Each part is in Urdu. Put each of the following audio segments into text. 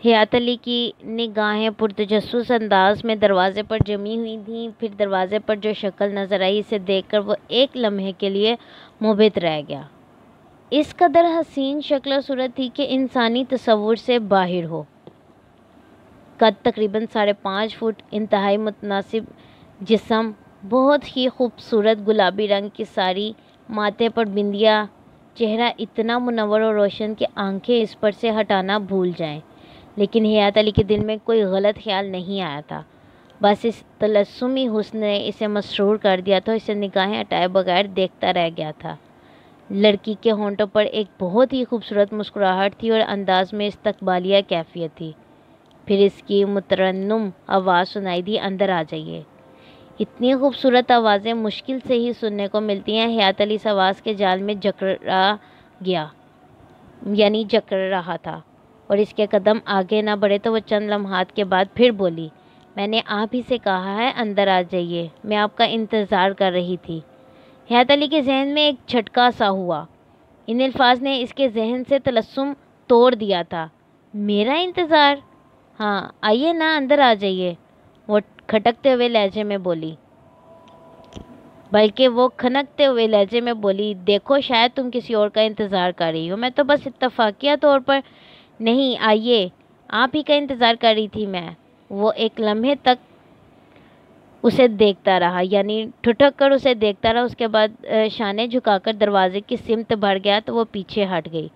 حیات علی کی نگاہیں پرتجسس انداز میں دروازے پر جمی ہوئی تھیں۔ پھر دروازے پر جو شکل نظر آئی اسے دیکھ کر وہ ایک لمحے کے لیے منبہت رہ گیا۔ اس قدر حسین شکل و صورت تھی کہ انسانی تصور سے باہر ہو۔ قد تقریباً 5.5 فٹ، انتہائی متناسب جسم، بہت ہی خوبصورت گلابی رنگ کی ساری، ماتھے پر بندیا، چہرہ اتنا منور اور روشن کہ آنکھیں اس پر سے ہٹانا بھول جائیں۔ لیکن حیات علی کے دل میں کوئی غلط خیال نہیں آیا تھا، بس اس تلسمی حسن نے اسے مسرور کر دیا تھا، اسے نگاہیں ہٹائے بغیر دیکھتا رہ گیا تھا۔ لڑکی کے ہونٹوں پر ایک بہت ہی خوبصورت مسکراہٹ تھی اور انداز میں استقبالیہ کیفیت تھی۔ پھر اس کی مترنم آواز سنائی دی، اندر آ جائیے۔ اتنی خوبصورت آوازیں مشکل سے ہی سننے کو ملتی ہیں۔ حیات علی اس آواز کے جال میں جکڑ رہا تھا اور اس کے قدم آگے نہ بڑھے تو وہ چند لمحات کے بعد پھر بولی، میں نے آپ ہی سے کہا ہے اندر آ جائیے، میں آپ کا انتظار کر رہی تھی۔ حیات علی کے ذہن میں ایک جھٹکا سا ہوا۔ ان الفاظ نے اس کے ذہن سے طلسم توڑ دیا تھا۔ میرا انتظار؟ ہاں آئیے نا، اندر آ جائیے، وہ کھٹکتے ہوئے لہجے میں بولی، دیکھو شاید تم کسی اور کا انتظار کر رہی ہو، میں تو بس اتفاقیہ طور پر نہیں، آئیے، آپ ہی کا انتظار کر رہی تھی میں۔ وہ ایک لمحے تک اسے دیکھتا رہا، یعنی ٹھٹک کر اسے دیکھتا رہا، اس کے بعد شانے جھکا کر دروازے کی سمت بڑھ گیا تو وہ پیچھے ہٹ گئی۔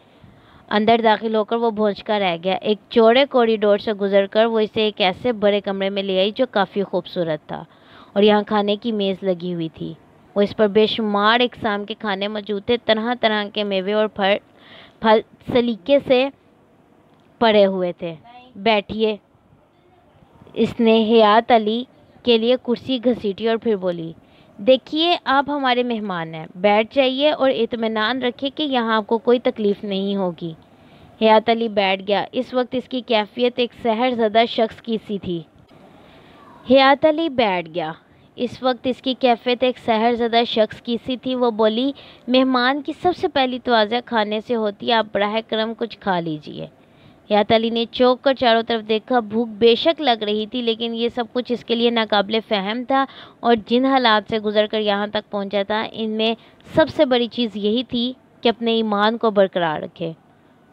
اندر داخل ہو کر وہ بھونچکا رہ گیا۔ ایک چوڑے کوریڈور سے گزر کر وہ اسے ایک ایسے بڑے کمرے میں لے آئی جو کافی خوبصورت تھا اور یہاں کھانے کی میز لگی ہوئی تھی۔ وہ اس پر بے شمار اقسام کے کھانے موجود تھے، طرح طرح کے میوے اور پھل سلیقے سے پڑے ہوئے تھے۔ بیٹھیے، اس نے حیات علی کے لیے کرسی گھسیٹی اور پھر بولی، دیکھیے آپ ہمارے مہمان ہیں، بیٹھ جائیے اور اطمینان رکھیں کہ یہاں آپ کو کوئی تکلیف نہیں ہوگی۔ حیات علی بیٹھ گیا۔ اس وقت اس کی کیفیت ایک سحر زدہ شخص کی سی تھی۔ وہ بولی، مہمان کی سب سے پہلی تواضع کھانے سے ہوتی ہے، آپ براہ کرم کچھ کھا لیجیے۔ حیات علی نے چونک کر چاروں طرف دیکھا۔ بھوک بے شک لگ رہی تھی، لیکن یہ سب کچھ اس کے لیے ناقابل فہم تھا، اور جن حالات سے گزر کر یہاں تک پہنچا تھا ان میں سب سے بڑی چیز یہی تھی کہ اپنے ایمان کو برقرار رکھے۔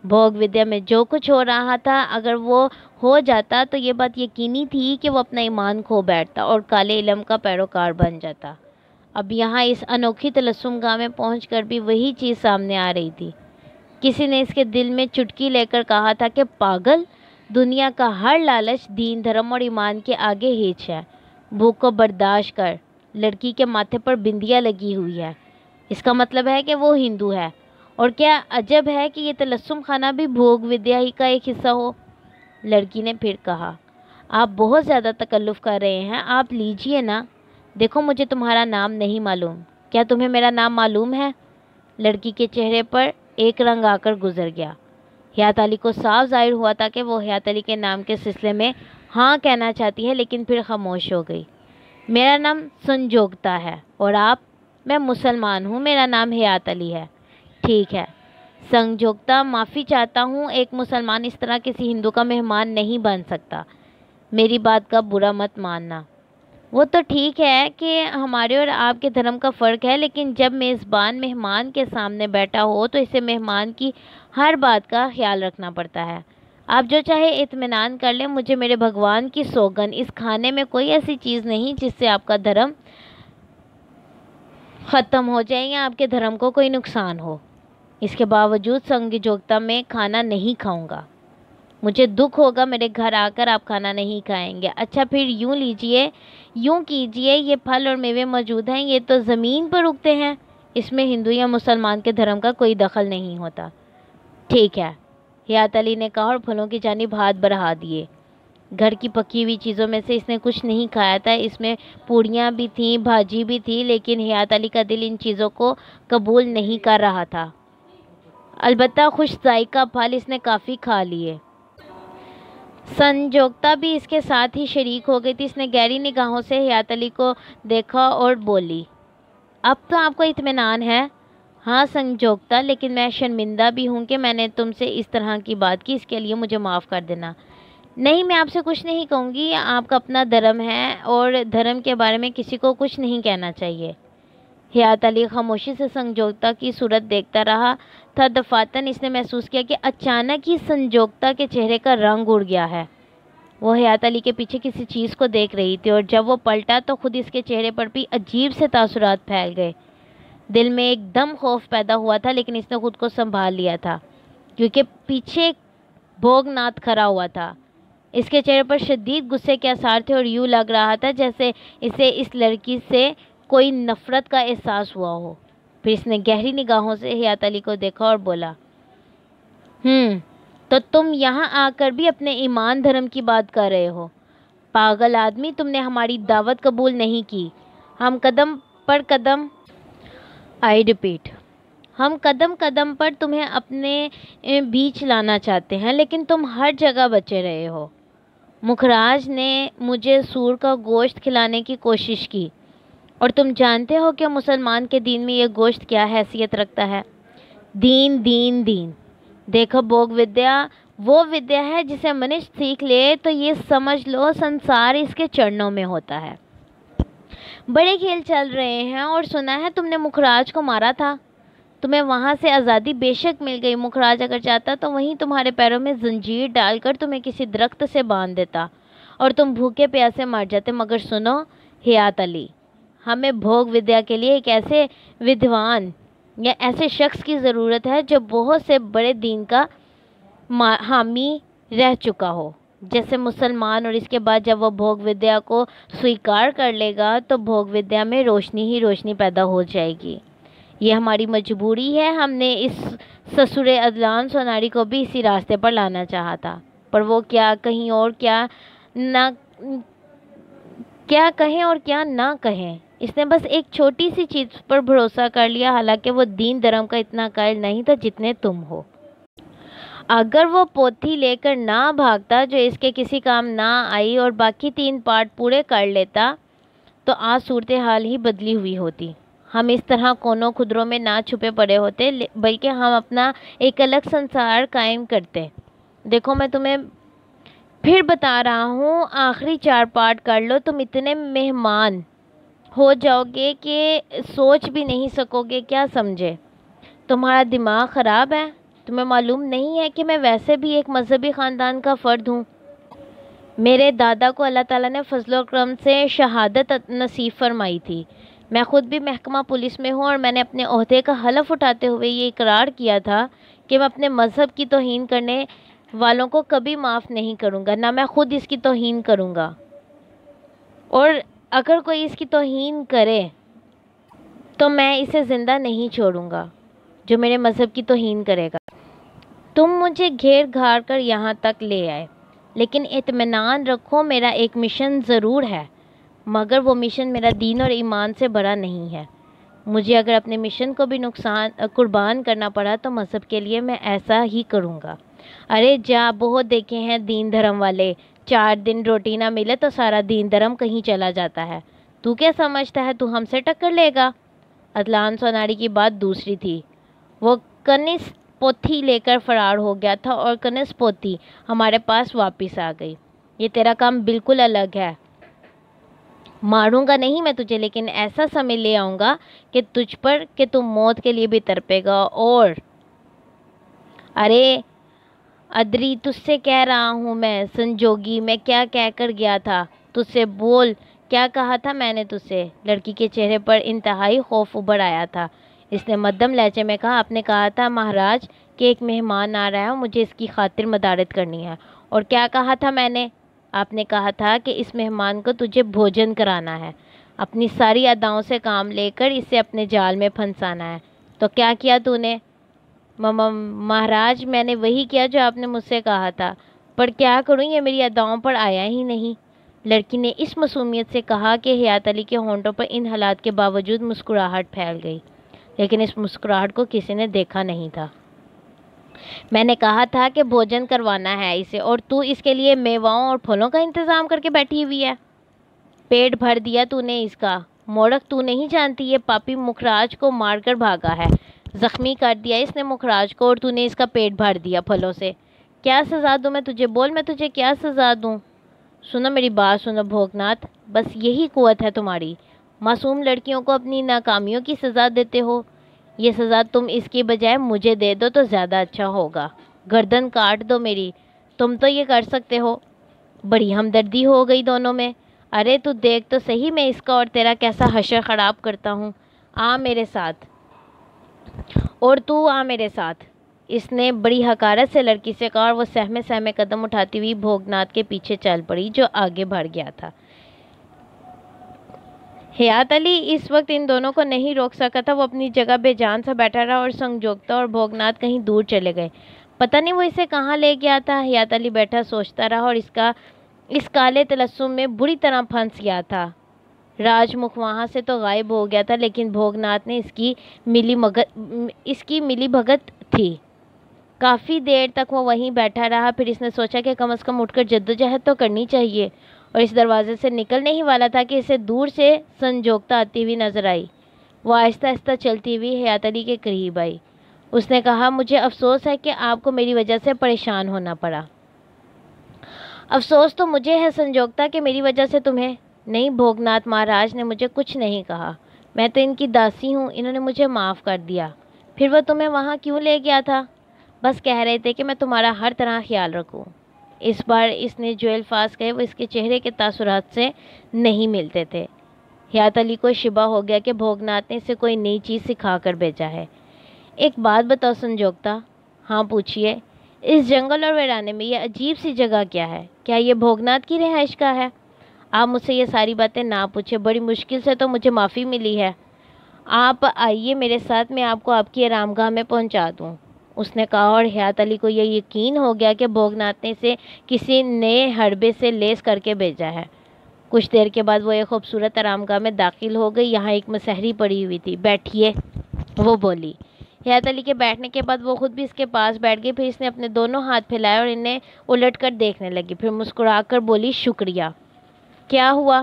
بھوگ ودیا میں جو کچھ ہو رہا تھا، اگر وہ ہو جاتا تو یہ بات یقینی تھی کہ وہ اپنا ایمان کھو بیٹھتا اور کالے علم کا پیروکار بن جاتا۔ اب یہاں اس انوکھی طلسم گاہ میں پہنچ کر بھی وہی چیز سامنے آ رہی تھی۔ کسی نے اس کے دل میں چٹکی لے کر کہا تھا کہ پاگل، دنیا کا ہر لالچ دین، دھرم اور ایمان کے آگے ہیچ ہے۔ بھوک کو برداشت کر۔ لڑکی کے ماتھے پر بندیا لگی ہوئی ہے، اس کا مطلب ہے کہ وہ ہندو ہے، اور کیا عجب ہے کہ یہ طلسم خانہ بھی بھوگ ودیا ہی کا ایک حصہ ہو۔ لڑکی نے پھر کہا، آپ بہت زیادہ تکلف کر رہے ہیں، آپ لیجئے نا۔ دیکھو مجھے تمہارا نام نہیں معلوم، کیا تمہیں میرا نام معلوم ہے؟ لڑکی کے چہرے پر ایک رنگ آ کر گزر گیا۔ حیات علی کو صاف ظاہر ہوا تھا کہ وہ حیات علی کے نام کے سلسلے میں ہاں کہنا چاہتی ہے، لیکن پھر خاموش ہو گئی۔ میرا نام سنجوگتا ہے، اور آپ؟ میں مسلمان ہوں، میرا نام حیات علی ہے۔ ٹھیک ہے سنجوگتا، معافی چاہتا ہوں، ایک مسلمان اس طرح کسی ہندو کا مہمان نہیں بن سکتا۔ میری بات کا برا مت ماننا۔ وہ تو ٹھیک ہے کہ ہمارے اور آپ کے دھرم کا فرق ہے، لیکن جب میزبان مہمان کے سامنے بیٹھا ہو تو اسے مہمان کی ہر بات کا خیال رکھنا پڑتا ہے۔ آپ جو چاہے اطمینان کر لیں، مجھے میرے بھگوان کی سوگن، اس کھانے میں کوئی ایسی چیز نہیں جس سے آپ کا دھرم ختم ہو جائے یا آپ کے دھرم کو کوئی نقصان ہو۔ اس کے باوجود سنجوگتا میں کھانا نہیں کھاؤں گا۔ مجھے دکھ ہوگا میرے گھر آ کر آپ کھانا نہیں کھائیں گے۔ اچھا پھر یوں کیجئے، یہ پھل اور میوے موجود ہیں، یہ تو زمین پر اگتے ہیں، اس میں ہندو یا مسلمان کے دھرم کا کوئی دخل نہیں ہوتا۔ ٹھیک ہے، حیات علی نے کہا اور پھلوں کی جانب ہاتھ بڑھا دیے۔ گھر کی پکی ہوئی چیزوں میں سے اس نے کچھ نہیں کھایا تھا، اس میں پوڑیاں بھی تھیں، بھاجی بھی تھی، لیکن حیات علی کا دل ان چیزوں کو قبول نہیں کر رہا تھا۔ البتہ خوش ذائقہ پھل اس نے کافی کھا لیے۔ سنجوگتا بھی اس کے ساتھ ہی شریک ہو گئی تھی۔ اس نے گہری نگاہوں سے حیات علی کو دیکھا اور بولی، اب تو آپ کو اطمینان ہے؟ ہاں سنجوگتا، لیکن میں شرمندہ بھی ہوں کہ میں نے تم سے اس طرح کی بات کی، اس کے لیے مجھے معاف کر دینا۔ نہیں، میں آپ سے کچھ نہیں کہوں گی، آپ کا اپنا دھرم ہے اور دھرم کے بارے میں کسی کو کچھ نہیں کہنا چاہیے۔ حیات علی خاموشی سے سنجوگتا کی صورت دیکھتا رہا تھا۔ دفعتاً اس نے محسوس کیا کہ اچانک ہی سنجوگتا کے چہرے کا رنگ اڑ گیا ہے۔ وہ حیات علی کے پیچھے کسی چیز کو دیکھ رہی تھی اور جب وہ پلٹا تو خود اس کے چہرے پر بھی عجیب سے تاثرات پھیل گئے۔ دل میں ایک دم خوف پیدا ہوا تھا، لیکن اس نے خود کو سنبھال لیا تھا کیونکہ پیچھے ایک بھوگ ناتھ کھڑا ہوا تھا۔ اس کے چہرے پر شدید غصے کے آثار تھے اور یوں لگ رہا تھا جیسے اسے اس لڑکی سے کوئی نفرت کا احساس ہوا ہو۔ پھر اس نے گہری نگاہوں سے حیات علی کو دیکھا اور بولا، تو تم یہاں آ کر بھی اپنے ایمان دھرم کی بات کر رہے ہو؟ پاگل آدمی، تم نے ہماری دعوت قبول نہیں کی۔ ہم قدم پر قدم آئی ریپیٹ ہم قدم قدم پر تمہیں اپنے بیچ لانا چاہتے ہیں، لیکن تم ہر جگہ بچے رہے ہو۔ مکھراج نے مجھے سور کا گوشت کھلانے کی کوشش کی، اور تم جانتے ہو کہ مسلمان کے دین میں یہ گوشت کیا حیثیت رکھتا ہے؟ دین دین دین۔ دیکھو، بھوگ ودیا وہ ودیا ہے جسے منش سیکھ لے تو یہ سمجھ لو سنسار اس کے چرنوں میں ہوتا ہے۔ بڑے کھیل چل رہے ہیں، اور سنا ہے تم نے مکھراج کو مارا تھا۔ تمہیں وہاں سے آزادی بے شک مل گئی۔ مکھراج اگر چاہتا تو وہیں تمہارے پیروں میں زنجیر ڈال کر تمہیں کسی درخت سے باندھ دیتا اور تم بھوکے پیاسے مر جاتے۔ مگر سنو حیات علی، ہمیں بھوگ ودیا کے لیے ایک ایسے ودوان یا ایسے شخص کی ضرورت ہے جو بہت سے بڑے دین کا حامی رہ چکا ہو جیسے مسلمان، اور اس کے بعد جب وہ بھوگ ودیا کو سویکار کر لے گا تو بھوگ ودیا میں روشنی ہی روشنی پیدا ہو جائے گی۔ یہ ہماری مجبوری ہے۔ ہم نے اس سسر عدنان سوناری کو بھی اسی راستے پر لانا چاہا تھا، پر وہ کیا کہیں اور کیا کہیں اور کیا نہ کہیں، اس نے بس ایک چھوٹی سی چیز پر بھروسہ کر لیا، حالانکہ وہ دین دھرم کا اتنا قائل نہیں تھا جتنے تم ہو۔ اگر وہ پوتھی لے کر نہ بھاگتا جو اس کے کسی کام نہ آئی اور باقی 3 پارٹ پورے کر لیتا تو آج صورتحال ہی بدلی ہوئی ہوتی۔ ہم اس طرح کونوں خدروں میں نہ چھپے پڑے ہوتے، بلکہ ہم اپنا ایک الگ سنسار قائم کرتے۔ دیکھو، میں تمہیں پھر بتا رہا ہوں، آخری 4 پارٹ کر لو، تم اتنے مہمان ہو جاؤ گے کہ سوچ بھی نہیں سکو گے۔ کیا سمجھے؟ تمہارا دماغ خراب ہے؟ تمہیں معلوم نہیں ہے کہ میں ویسے بھی ایک مذہبی خاندان کا فرد ہوں؟ میرے دادا کو اللہ تعالیٰ نے فضل و کرم سے شہادت نصیب فرمائی تھی۔ میں خود بھی محکمہ پولیس میں ہوں، اور میں نے اپنے عہدے کا حلف اٹھاتے ہوئے یہ اقرار کیا تھا کہ میں اپنے مذہب کی توہین کرنے والوں کو کبھی معاف نہیں کروں گا، نہ میں خود اس کی توہین کروں گا، اور اگر کوئی اس کی توہین کرے تو میں اسے زندہ نہیں چھوڑوں گا جو میرے مذہب کی توہین کرے گا۔ تم مجھے گھیر گھار کر یہاں تک لے آئے، لیکن اطمینان رکھو میرا ایک مشن ضرور ہے، مگر وہ مشن میرا دین اور ایمان سے بڑا نہیں ہے۔ مجھے اگر اپنے مشن کو بھی قربان کرنا پڑا تو مذہب کے لیے میں ایسا ہی کروں گا۔ ارے جا، بہت دیکھے ہیں دین دھرم والے، 4 دن روٹی نہ ملے تو سارا دین دھرم کہیں چلا جاتا ہے۔ تو کیا سمجھتا ہے تو ہم سے ٹکر لے گا؟ عدنان سوناری کی بات دوسری تھی۔ وہ کنس پوتھی لے کر فرار ہو گیا تھا اور کنس پوتھی ہمارے پاس واپس آ گئی۔ یہ تیرا کام بالکل الگ ہے۔ ماروں گا نہیں میں تجھے، لیکن ایسا سمے لے آؤں گا کہ تجھ پر کہ تم موت کے لیے بھی تڑپے گا۔ اور ارے ادری، تجھ سے کہہ رہا ہوں میں، سنجوگی، میں کیا کہہ کر گیا تھا؟ تجھ سے بول، کیا کہا تھا میں نے تجھ سے؟ لڑکی کے چہرے پر انتہائی خوف ابھر آیا تھا۔ اس نے مدھم لہجے میں کہا، آپ نے کہا تھا مہاراج کہ ایک مہمان آ رہا ہے، مجھے اس کی خاطر مدارت کرنی ہے۔ اور کیا کہا تھا میں نے؟ آپ نے کہا تھا کہ اس مہمان کو تجھے بھوجن کرانا ہے، اپنی ساری اداؤں سے کام لے کر اسے اپنے جال میں پھنسانا ہے۔ تو کیا کیا تو نے؟ مہاراج، میں نے وہی کیا جو آپ نے مجھ سے کہا تھا، پر کیا کروں، یہ میری اداؤں پر آیا ہی نہیں۔ لڑکی نے اس معصومیت سے کہا کہ حیات علی کے ہونٹوں پر ان حالات کے باوجود مسکراہٹ پھیل گئی، لیکن اس مسکراہٹ کو کسی نے دیکھا نہیں تھا۔ میں نے کہا تھا کہ بھوجن کروانا ہے اسے، اور تو اس کے لیے میواؤں اور پھلوں کا انتظام کر کے بیٹھی ہوئی ہے۔ پیٹ بھر دیا تو نے اس کا؟ مورخ، تو نہیں جانتی یہ پاپی مکھراج کو مار کر بھاگا ہے، زخمی کر دیا اس نے مکھراج کو، اور تو نے اس کا پیٹ بھر دیا پھلوں سے۔ کیا سزا دوں میں تجھے؟ بول میں تجھے کیا سزا دوں؟ سنو میری بات سنو بھوگناتھ، بس یہی قوت ہے تمہاری، معصوم لڑکیوں کو اپنی ناکامیوں کی سزا دیتے ہو۔ یہ سزا تم اس کی بجائے مجھے دے دو تو زیادہ اچھا ہوگا، گردن کاٹ دو میری، تم تو یہ کر سکتے ہو۔ بڑی ہمدردی ہو گئی دونوں میں۔ ارے تو دیکھ تو صحیح میں اس کا اور تیرا کیسا حشر خراب کرتا ہوں، آ میرے ساتھ، اور تو آ میرے ساتھ، اس نے بڑی حقارت سے لڑکی سے کہا، اور وہ سہمے سہمے قدم اٹھاتی ہوئی بھوگناتھ کے پیچھے چل پڑی جو آگے بڑھ گیا تھا۔ حیات علی اس وقت ان دونوں کو نہیں روک سکا تھا، وہ اپنی جگہ بے جان سا بیٹھا رہا اور سنجوگتا اور بھوگناتھ کہیں دور چلے گئے۔ پتہ نہیں وہ اسے کہاں لے گیا تھا۔ حیات علی بیٹھا سوچتا رہا اور اس کالے تلسم میں بری طرح پھنس گیا تھا۔ راج مکھ وہاں سے تو غائب ہو گیا تھا، لیکن بھوگناتھ نے اس کی ملی بھگت تھی۔ کافی دیر تک وہ وہیں بیٹھا رہا، پھر اس نے سوچا کہ کم از کم اٹھ کر جدوجہد تو کرنی چاہیے، اور اس دروازے سے نکلنے ہی والا تھا کہ اسے دور سے سنجوگتا آتی ہوئی نظر آئی۔ وہ آہستہ آہستہ چلتی ہوئی حیات علی کے قریب آئی۔ اس نے کہا، مجھے افسوس ہے کہ آپ کو میری وجہ سے پریشان ہونا پڑا۔ افسوس تو مجھے ہے سنجوگتا کہ میری وجہ سے تمہیں نہیں۔ بھوگناتھ مہاراج نے مجھے کچھ نہیں کہا، میں تو ان کی داسی ہوں، انہوں نے مجھے معاف کر دیا۔ پھر وہ تمہیں وہاں کیوں لے گیا تھا؟ بس کہہ رہے تھے کہ میں تمہارا ہر طرح خیال رکھوں۔ اس بار اس نے جو الفاظ کہے وہ اس کے چہرے کے تاثرات سے نہیں ملتے تھے۔ حیات علی کو شبہ ہو گیا کہ بھوگناتھ نے اسے کوئی نئی چیز سکھا کر بھیجا ہے۔ ایک بات بتاؤ سنجوگتا۔ ہاں پوچھیے۔ اس جنگل اور ویرانے میں یہ عجیب سی جگہ کیا ہے؟ کیا یہ بھوگناتھ کی رہائش گاہ ہے؟ آپ مجھ سے یہ ساری باتیں نہ پوچھیں، بڑی مشکل سے تو مجھے معافی ملی ہے۔ آپ آئیے میرے ساتھ، میں آپ کو آپ کی آرام گاہ میں پہنچا دوں، اس نے کہا، اور حیات علی کو یہ یقین ہو گیا کہ بھوگناتھ نے اسے کسی نئے حربے سے لیس کر کے بھیجا ہے۔ کچھ دیر کے بعد وہ ایک خوبصورت آرام گاہ میں داخل ہو گئی۔ یہاں ایک مسہری پڑی ہوئی تھی۔ بیٹھیے، وہ بولی۔ حیات علی کے بیٹھنے کے بعد وہ خود بھی اس کے پاس بیٹھ گئی۔ پھر اس نے اپنے دونوں ہاتھ پھیلائے اور انہیں الٹ کر دیکھنے لگی، پھر مسکرا کر بولی، شکریہ۔ کیا ہوا؟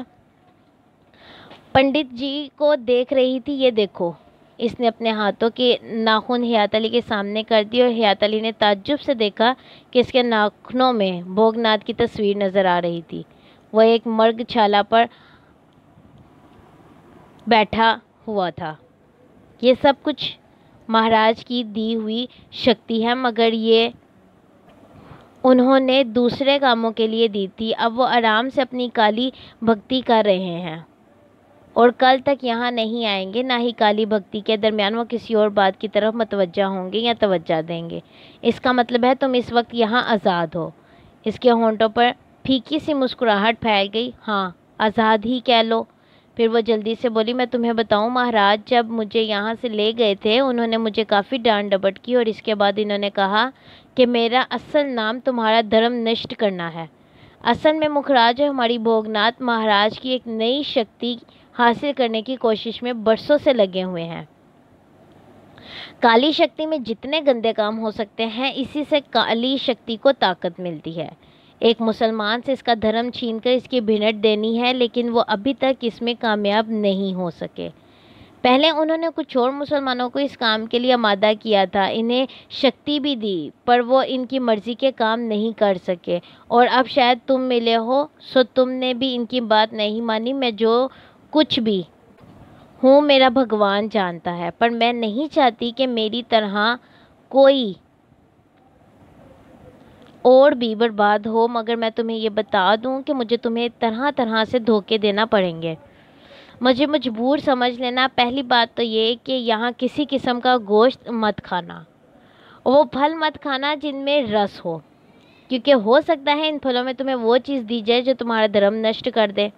پنڈت جی کو دیکھ رہی تھی، یہ دیکھو۔ اس نے اپنے ہاتھوں کے ناخن حیات علی کے سامنے کر دی، اور حیات علی نے تعجب سے دیکھا کہ اس کے ناخنوں میں بھوگناتھ کی تصویر نظر آ رہی تھی۔ وہ ایک مرگ چھالا پر بیٹھا ہوا تھا۔ یہ سب کچھ مہاراج کی دی ہوئی شکتی ہے، مگر یہ انہوں نے دوسرے کاموں کے لیے دی تھی۔ اب وہ آرام سے اپنی کالی بھکتی کر رہے ہیں اور کل تک یہاں نہیں آئیں گے۔ نہ ہی کالی بھکتی کے درمیان وہ کسی اور بات کی طرف متوجہ ہوں گے یا توجہ دیں گے۔ اس کا مطلب ہے تم اس وقت یہاں آزاد ہو۔ اس کے ہونٹوں پر پھیکی سی مسکراہٹ پھیل گئی۔ ہاں، آزاد ہی کہہ لو۔ پھر وہ جلدی سے بولی، میں تمہیں بتاؤں مہاراج جب مجھے یہاں سے لے گئے تھے انہوں نے مجھے کافی ڈانٹ ڈپٹ کی، اور اس کے بعد انہوں نے کہا کہ میرا اصل نام تمہارا دھرم نشٹ کرنا ہے۔ اصل میں مکھراج ہماری بھوگناتھ مہاراج کی ایک نئی شکتی حاصل کرنے کی کوشش میں برسوں سے لگے ہوئے ہیں۔ کالی شکتی میں جتنے گندے کام ہو سکتے ہیں، اسی سے کالی شکتی کو طاقت ملتی ہے۔ ایک مسلمان سے اس کا دھرم چھین کر اس کی بھینٹ دینی ہے، لیکن وہ ابھی تک اس میں کامیاب نہیں ہو سکے۔ پہلے انہوں نے کچھ اور مسلمانوں کو اس کام کے لیے آمادہ کیا تھا، انہیں شکتی بھی دی، پر وہ ان کی مرضی کے کام نہیں کر سکے، اور اب شاید تم ملے ہو سو تم نے بھی ان کی بات نہیں مانی۔ میں جو کچھ بھی ہوں میرا بھگوان جانتا ہے، پر میں نہیں چاہتی کہ میری طرح کوئی اور بھی برباد ہو، مگر میں تمہیں یہ بتا دوں کہ مجھے تمہیں طرح طرح سے دھوکے دینا پڑیں گے۔ مجھے مجبور سمجھ لینا۔ پہلی بات تو یہ کہ یہاں کسی قسم کا گوشت مت کھانا، وہ پھل مت کھانا جن میں رس ہو، کیونکہ ہو سکتا ہے ان پھلوں میں تمہیں وہ چیز دی جائے جو تمہارا دھرم نشٹ کر دے۔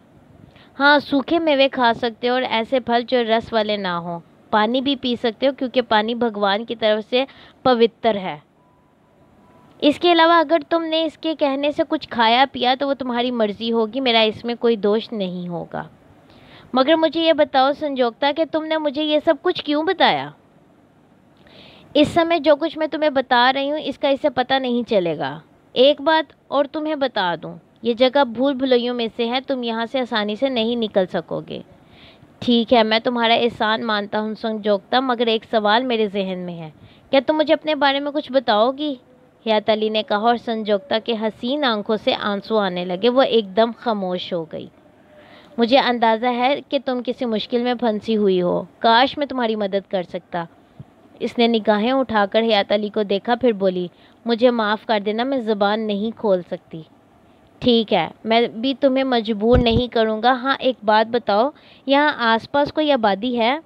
ہاں، سوکھے میوے کھا سکتے ہو اور ایسے پھل جو رس والے نہ ہوں۔ پانی بھی پی سکتے ہو، کیونکہ پانی بھگوان کی طرف سے پوتر ہے۔ اس کے علاوہ اگر تم نے اس کے کہنے سے کچھ کھایا پیا تو وہ تمہاری مرضی ہوگی، میرا اس میں کوئی دوش نہیں ہوگا۔ مگر مجھے یہ بتاؤ سنجوگتا کہ تم نے مجھے یہ سب کچھ کیوں بتایا؟ اس سمے جو کچھ میں تمہیں بتا رہی ہوں اس کا اسے پتہ نہیں چلے گا۔ ایک بات اور تمہیں بتا دوں، یہ جگہ بھول بھلائیوں میں سے ہے، تم یہاں سے آسانی سے نہیں نکل سکو گے۔ ٹھیک ہے، میں تمہارا احسان مانتا ہوں سنجوگتا، مگر ایک سوال میرے ذہن میں ہے، کیا تم مجھے اپنے بارے میں کچھ بتاؤ گی؟ حیات علی نے کہا اور سنجوکتا کے حسین آنکھوں سے آنسو آنے لگے۔ وہ ایک دم خاموش ہو گئی۔ مجھے اندازہ ہے کہ تم کسی مشکل میں پھنسی ہوئی ہو، کاش میں تمہاری مدد کر سکتا۔ اس نے نگاہیں اٹھا کر حیات علی کو دیکھا، پھر بولی، مجھے معاف کر دینا، میں زبان نہیں کھول سکتی۔ ٹھیک ہے، میں بھی تمہیں مجبور نہیں کروں گا۔ ہاں ایک بات بتاؤ، یہاں آس پاس کوئی آبادی ہے؟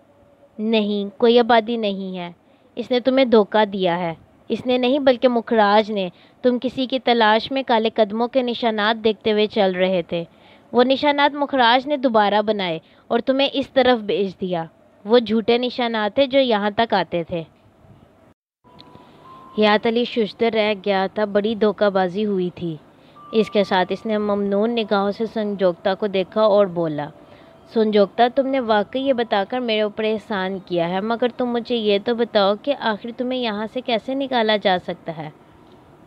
نہیں، کوئی آبادی نہیں ہے۔ اس نے تمہیں دھوکہ دیا ہے۔ اس نے نہیں بلکہ مکھراج نے۔ تم کسی کی تلاش میں کالے قدموں کے نشانات دیکھتے ہوئے چل رہے تھے۔ وہ نشانات مکھراج نے دوبارہ بنائے اور تمہیں اس طرف بھیج دیا۔ وہ جھوٹے نشانات تھے جو یہاں تک آتے تھے۔ حیات علی ششدر رہ گیا تھا، بڑی دھوکہ بازی ہوئی تھی۔ اس کے ساتھ اس نے ممنون نگاہوں سے سنجوکتا کو دیکھا اور بولا، سنجوکتا تم نے واقعی یہ بتا کر میرے اوپر احسان کیا ہے، مگر تم مجھے یہ تو بتاؤ کہ آخر تمہیں یہاں سے کیسے نکالا جا سکتا ہے؟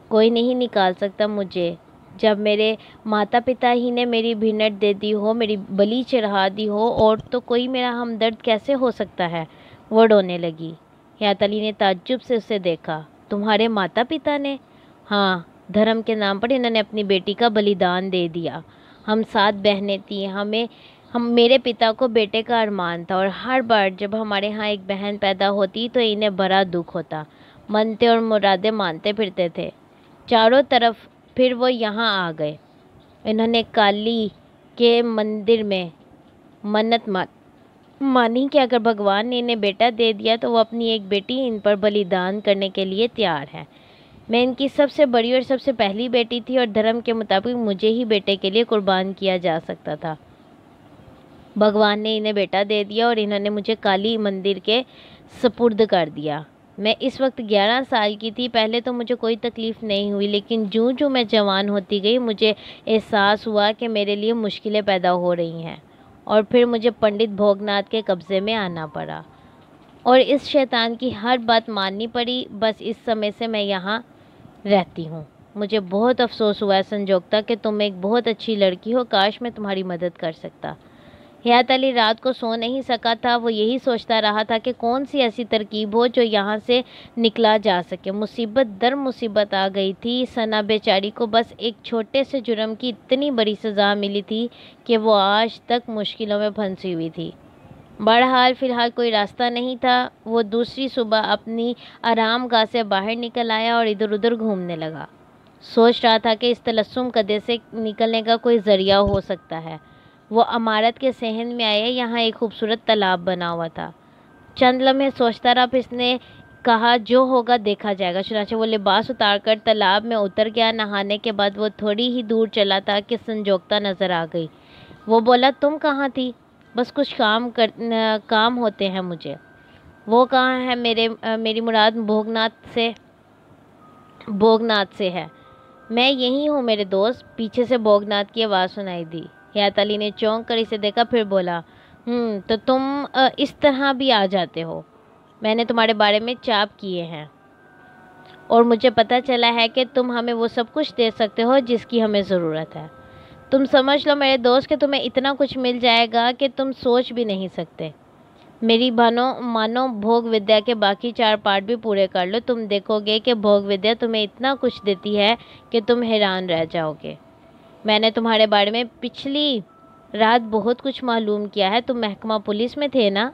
کوئی نہیں نکال سکتا مجھے۔ جب میرے ماتا پتا ہی نے میری بھینٹ دے دی ہو، میری بلی چڑھا دی ہو، اور تو کوئی میرا ہمدرد کیسے ہو سکتا ہے؟ وہ رونے لگی۔ حیات علی نے تعجب سے اسے دیکھا۔ تمہارے ماتا پتا نے؟ ہاں، دھرم کے نام پر انہوں نے اپنی بیٹی کا بلیدان دے دیا۔ ہم 7 بہنیں تھیں، میرے پتا کو بیٹے کا ارمان تھا، اور ہر بار جب ہمارے ہاں ایک بہن پیدا ہوتی تو انہیں بڑا دکھ ہوتا۔ منتے اور مرادیں مانتے پھرتے تھے چاروں طرف۔ پھر وہ یہاں آ گئے۔ انہوں نے کالی کے مندر میں منت مانی کہ اگر بھگوان نے انہیں بیٹا دے دیا تو وہ اپنی ایک بیٹی ان پر بلیدان کرنے کے لیے تیار ہے۔ میں ان کی سب سے بڑی اور سب سے پہلی بیٹی تھی، اور دھرم کے مطابق مجھے ہی بیٹے کے لیے قربان کیا جا سکتا تھا۔ بھگوان نے انہیں بیٹا دے دیا اور انہوں نے مجھے کالی مندر کے سپرد کر دیا۔ میں اس وقت 11 سال کی تھی۔ پہلے تو مجھے کوئی تکلیف نہیں ہوئی، لیکن جوں میں جوان ہوتی گئی مجھے احساس ہوا کہ میرے لیے مشکلیں پیدا ہو رہی ہیں، اور پھر مجھے پنڈت بھوگ ناتھ کے قبضے میں آنا پڑا اور اس شیطان کی ہر بات ماننی پڑی۔ بس اس سمے سے میں یہاں رہتی ہوں۔ مجھے بہت افسوس ہوا ہے سنجوکتا کہ تم ایک بہت اچھی لڑکی ہو، کاش میں تمہاری مدد کر سکتا۔ حیات علی رات کو سو نہیں سکا تھا۔ وہ یہی سوچتا رہا تھا کہ کون سی ایسی ترکیب ہو جو یہاں سے نکلا جا سکے۔ مصیبت در مصیبت آ گئی تھی۔ ثنا بیچاری کو بس ایک چھوٹے سے جرم کی اتنی بڑی سزا ملی تھی کہ وہ آج تک مشکلوں میں پھنسی ہوئی تھی۔ بہرحال فی الحال کوئی راستہ نہیں تھا۔ وہ دوسری صبح اپنی آرام گاہ سے باہر نکل آیا اور ادھر ادھر گھومنے لگا۔ سوچ رہا تھا کہ اس طلسم قدے سے نکلنے کا کوئی ذریعہ ہو سکتا ہے۔ وہ عمارت کے صحن میں آیا۔ یہاں ایک خوبصورت تالاب بنا ہوا تھا۔ چند لمحے سوچتا رہا، پھر اس نے کہا جو ہوگا دیکھا جائے گا۔ چنانچہ وہ لباس اتار کر تالاب میں اتر گیا۔ نہانے کے بعد وہ تھوڑی ہی دور چلا تھا کہ سنجوکتا نظر آ گئی۔ وہ بولا، تم کہاں تھی؟ بس کچھ کام ہوتے ہیں مجھے۔ وہ کہاں ہے؟ میری مراد بھوگ ناتھ سے ہے۔ میں یہی ہوں میرے دوست۔ پیچھے سے بھوگ ناتھ کی آواز سنائی دی۔ حیات علی نے چونک کر اسے دیکھا، پھر بولا، تو تم اس طرح بھی آ جاتے ہو؟ میں نے تمہارے بارے میں چاپ کیے ہیں اور مجھے پتہ چلا ہے کہ تم ہمیں وہ سب کچھ دے سکتے ہو جس کی ہمیں ضرورت ہے۔ تم سمجھ لو میرے دوست کہ تمہیں اتنا کچھ مل جائے گا کہ تم سوچ بھی نہیں سکتے۔ میری مانو بھوگ ودیا کے باقی 4 پارٹ بھی پورے کر لو، تم دیکھو گے کہ بھوگ ودیا تمہیں اتنا کچھ دیتی ہے کہ تم حیران رہ جاؤ گے۔ میں نے تمہارے بارے میں پچھلی رات بہت کچھ معلوم کیا ہے۔ تم محکمہ پولیس میں تھے نا؟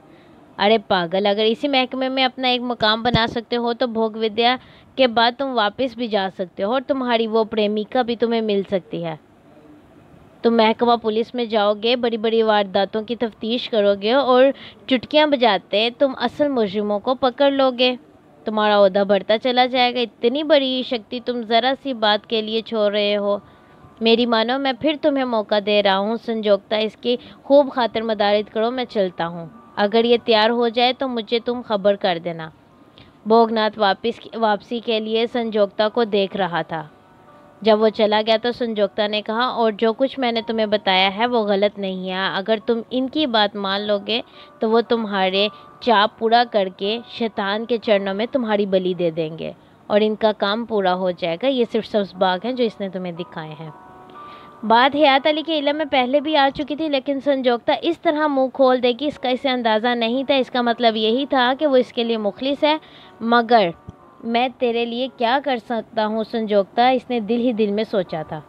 ارے پاگل، اگر اسی محکمے میں اپنا ایک مقام بنا سکتے ہو تو بھوگ ودیا کے بعد تم واپس بھی جا سکتے ہو، اور تمہاری وہ پریمیکا بھی تمہیں مل سکتی ہے۔ تم محکمہ پولیس میں جاؤ گے، بڑی بڑی وارداتوں کی تفتیش کرو گے، اور چٹکیاں بجاتے تم اصل مجرموں کو پکڑ لو گے۔ تمہارا عہدہ بڑھتا چلا جائے گا۔ اتنی بڑی شکتی تم ذرا سی بات کے لیے چھوڑ رہے ہو۔ میری مانو، میں پھر تمہیں موقع دے رہا ہوں سنجوکتا، اس کی خوب خاطر مدارت کرو۔ میں چلتا ہوں۔ اگر یہ تیار ہو جائے تو مجھے تم خبر کر دینا۔ بھوگ ناتھ واپسی کے لیے سنجوکتا کو دیکھ رہا تھا۔ جب وہ چلا گیا تو سنجوکتا نے کہا، اور جو کچھ میں نے تمہیں بتایا ہے وہ غلط نہیں ہے۔ اگر تم ان کی بات مان لو گے تو وہ تمہارے چاپ پورا کر کے شیطان کے چرنوں میں تمہاری بلی دے دیں گے، اور ان کا کام پورا ہو جائے گا۔ یہ صرف سبز باغ ہیں جو اس نے تمہیں دکھائے ہیں۔ بات حیات علی کے علم میں پہلے بھی آ چکی تھی، لیکن سنجوکتا اس طرح منہ کھول دے گی اس کا اسے اندازہ نہیں تھا۔ اس کا مطلب یہی تھا کہ وہ اس کے لیے مخلص ہے، مگر میں تیرے لیے کیا کر سکتا ہوں سنجوکتا، اس نے دل ہی دل میں سوچا تھا۔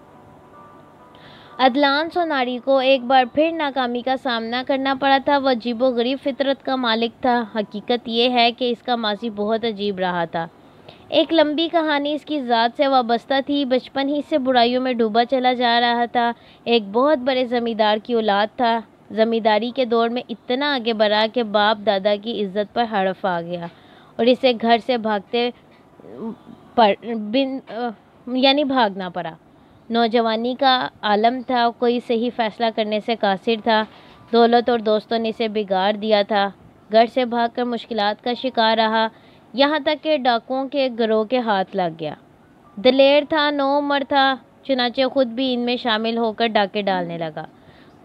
عدنان سوناری کو ایک بار پھر ناکامی کا سامنا کرنا پڑا تھا۔ وہ عجیب و غریب فطرت کا مالک تھا۔ حقیقت یہ ہے کہ اس کا ماضی بہت عجیب رہا تھا۔ ایک لمبی کہانی اس کی ذات سے وابستہ تھی۔ بچپن ہی سے برائیوں میں ڈوبا چلا جا رہا تھا۔ ایک بہت بڑے زمیندار کی اولاد تھا۔ زمینداری کے دور میں اتنا آگے بڑھا کہ باپ دادا کی عزت پر ہڑف آ گیا اور اسے گھر سے بھاگنا پڑا۔ نوجوانی کا عالم تھا، کوئی صحیح فیصلہ کرنے سے قاصر تھا۔ دولت اور دوستوں نے اسے بگاڑ دیا تھا۔ گھر سے بھاگ کر مشکلات کا شکار رہا، یہاں تک کہ ڈاکوؤں کے گروہ کے ہاتھ لگ گیا۔ دلیر تھا، نوعمر تھا، چنانچہ خود بھی ان میں شامل ہو کر ڈاکے ڈالنے لگا۔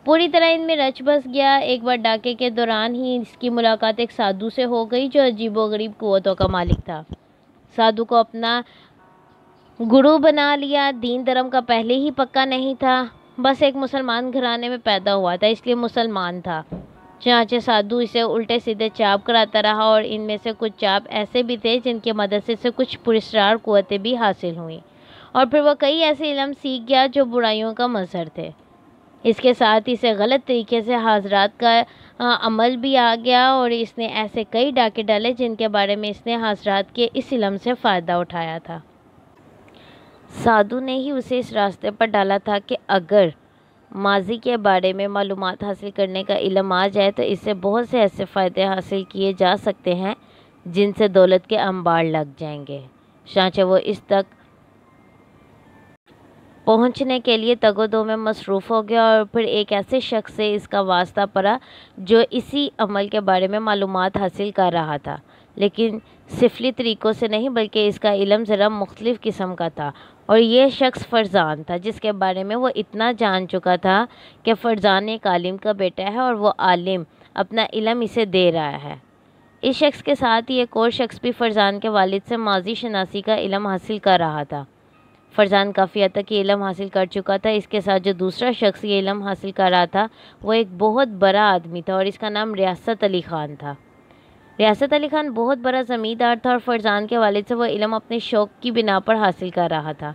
پوری طرح ان میں رچ بس گیا۔ ایک بار ڈاکے کے دوران ہی اس کی ملاقات ایک سادھو سے ہو گئی جو عجیب و غریب قوتوں کا مالک تھا۔ سادھو کو اپنا گرو بنا لیا۔ دین دھرم کا پہلے ہی پکا نہیں تھا، بس ایک مسلمان گھرانے میں پیدا ہوا تھا اس لیے مسلمان تھا۔ چنانچہ سادھو اسے الٹے سیدھے چاپ کراتا رہا اور ان میں سے کچھ چاپ ایسے بھی تھے جن کی مدد سے اسے کچھ پراسرار قوتیں بھی حاصل ہوئیں، اور پھر وہ کئی ایسے علم سیکھ گیا جو برائیوں کا مظہر تھے۔ اس کے ساتھ ہی اسے غلط طریقے سے حاضرات کا عمل بھی آ گیا اور اس نے ایسے کئی ڈاکے ڈالے جن کے بارے میں اس نے حاضرات کے اس علم سے فائدہ اٹھایا تھا۔ سادھو نے ہی اسے اس راستے پر ڈالا تھا کہ اگر ماضی کے بارے میں معلومات حاصل کرنے کا علم آ جائے تو اس سے بہت سے ایسے فائدے حاصل کیے جا سکتے ہیں جن سے دولت کے انبار لگ جائیں گے۔ چنانچہ وہ اس تک پہنچنے کے لیے تگ و دو میں مصروف ہو گیا اور پھر ایک ایسے شخص سے اس کا واسطہ پڑا جو اسی عمل کے بارے میں معلومات حاصل کر رہا تھا، لیکن سفلی طریقوں سے نہیں بلکہ اس کا علم ذرا مختلف قسم کا تھا، اور یہ شخص فرزان تھا جس کے بارے میں وہ اتنا جان چکا تھا کہ فرزان ایک عالم کا بیٹا ہے اور وہ عالم اپنا علم اسے دے رہا ہے۔ اس شخص کے ساتھ ہی ایک اور شخص بھی فرزان کے والد سے ماضی شناسی کا علم حاصل کر رہا تھا۔ فرزان کافی حد تک یہ علم حاصل کر چکا تھا۔ اس کے ساتھ جو دوسرا شخص یہ علم حاصل کر رہا تھا وہ ایک بہت بڑا آدمی تھا اور اس کا نام ریاست علی خان تھا۔ ریاست علی خان بہت بڑا زمیندار تھا اور فرزان کے والد سے وہ علم اپنے شوق کی بنا پر حاصل کر رہا تھا۔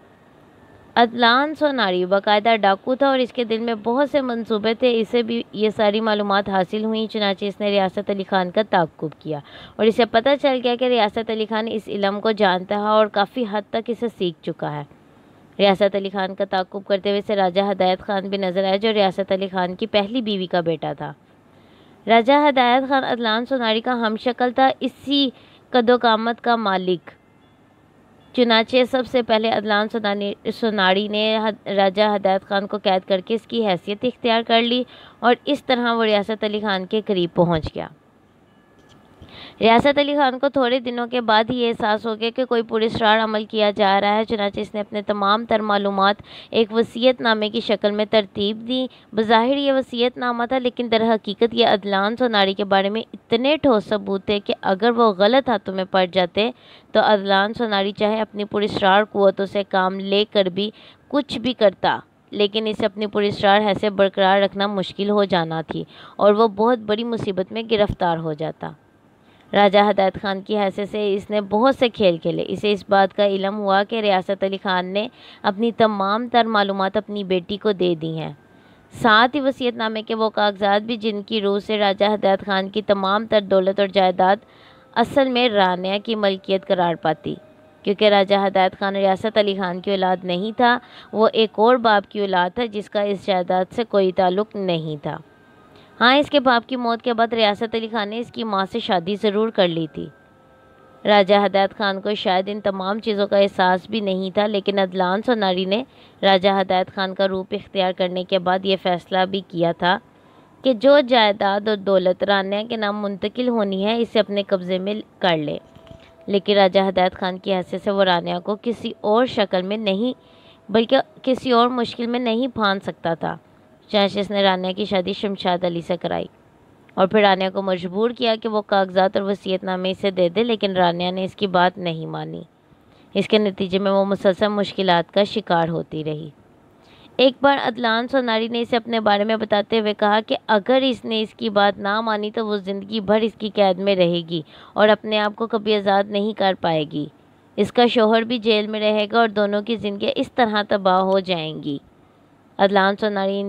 عدنان سوناری باقاعدہ ڈاکو تھا اور اس کے دل میں بہت سے منصوبے تھے۔ اسے بھی یہ ساری معلومات حاصل ہوئیں، چنانچہ اس نے ریاست علی خان کا تعاقب کیا اور اسے پتہ چل گیا کہ ریاست علی خان اس علم کو جانتا ہے اور کافی حد تک اسے سیکھ چکا ہے۔ ریاست علی خان کا تعاقب کرتے ہوئے اسے راجہ ہدایت خان بھی نظر آیا جو ریاست علی خان کی پہلی بیوی کا بیٹا تھا۔ راجہ ہدایت خان عدنان سوناری کا ہم شکل تھا، اسی قد و قامت کا مالک۔ چنانچہ سب سے پہلے عدنان سوناری نے راجہ ہدایت خان کو قید کر کے اس کی حیثیت اختیار کر لی اور اس طرح وہ ریاست علی خان کے قریب پہنچ گیا۔ ریاست علی خان کو تھوڑے دنوں کے بعد ہی یہ احساس ہو گیا کہ کوئی پراسرار عمل کیا جا رہا ہے، چنانچہ اس نے اپنے تمام تر معلومات ایک وصیت نامے کی شکل میں ترتیب دی۔ بظاہر یہ وصیت نامہ تھا لیکن در حقیقت یہ عدنان سوناری کے بارے میں اتنے ٹھوس ثبوت تھے کہ اگر وہ غلط ہاتھوں میں پڑ جاتے تو عدنان سوناری چاہے اپنی پراسرار قوتوں سے کام لے کر بھی کچھ بھی کرتا، لیکن اسے اپنی پراسرار حیثیت برقرار رکھنا مشکل ہو جانا تھی اور وہ بہت بڑی مصیبت میں گرفتار ہو جاتا۔ راجہ ہدایت خان کی حیثیت سے اس نے بہت سے کھیل کھیلے۔ اسے اس بات کا علم ہوا کہ ریاست علی خان نے اپنی تمام تر معلومات اپنی بیٹی کو دے دی ہیں، ساتھ ہی وصیت نامے کے وہ کاغذات بھی جن کی روح سے راجہ ہدایت خان کی تمام تر دولت اور جائیداد اصل میں رانیہ کی ملکیت قرار پاتی۔ کیونکہ راجہ ہدایت خان ریاست علی خان کی اولاد نہیں تھا، وہ ایک اور باپ کی اولاد تھا جس کا اس جائیداد سے کوئی تعلق نہیں تھا۔ ہاں، اس کے باپ کی موت کے بعد ریاست علی خان نے اس کی ماں سے شادی ضرور کر لی تھی۔ راجہ ہدایت خان کو شاید ان تمام چیزوں کا احساس بھی نہیں تھا، لیکن عدنان سوناری نے راجہ ہدایت خان کا روپ اختیار کرنے کے بعد یہ فیصلہ بھی کیا تھا کہ جو جائیداد اور دولت رانیہ کے نام منتقل ہونی ہے اسے اپنے قبضے میں کر لے، لیکن راجہ ہدایت خان کی حیثیت سے وہ رانیہ کو کسی اور شکل میں نہیں بلکہ کسی اور مشکل میں نہیں پھان سکتا تھا۔ چنانچہ اس نے رانیہ کی شادی شمشاد علی سے کرائی اور پھر رانیہ کو مجبور کیا کہ وہ کاغذات اور وصیت نامے اسے دے دے، لیکن رانیہ نے اس کی بات نہیں مانی۔ اس کے نتیجے میں وہ مسلسل مشکلات کا شکار ہوتی رہی۔ ایک بار عدنان سوناری نے اسے اپنے بارے میں بتاتے ہوئے کہا کہ اگر اس نے اس کی بات نہ مانی تو وہ زندگی بھر اس کی قید میں رہے گی اور اپنے آپ کو کبھی آزاد نہیں کر پائے گی۔ اس کا شوہر بھی جیل میں رہے گا اور دونوں کی زندگیاں اس طرح تباہ ہو جائیں گی۔ عدنان سوناری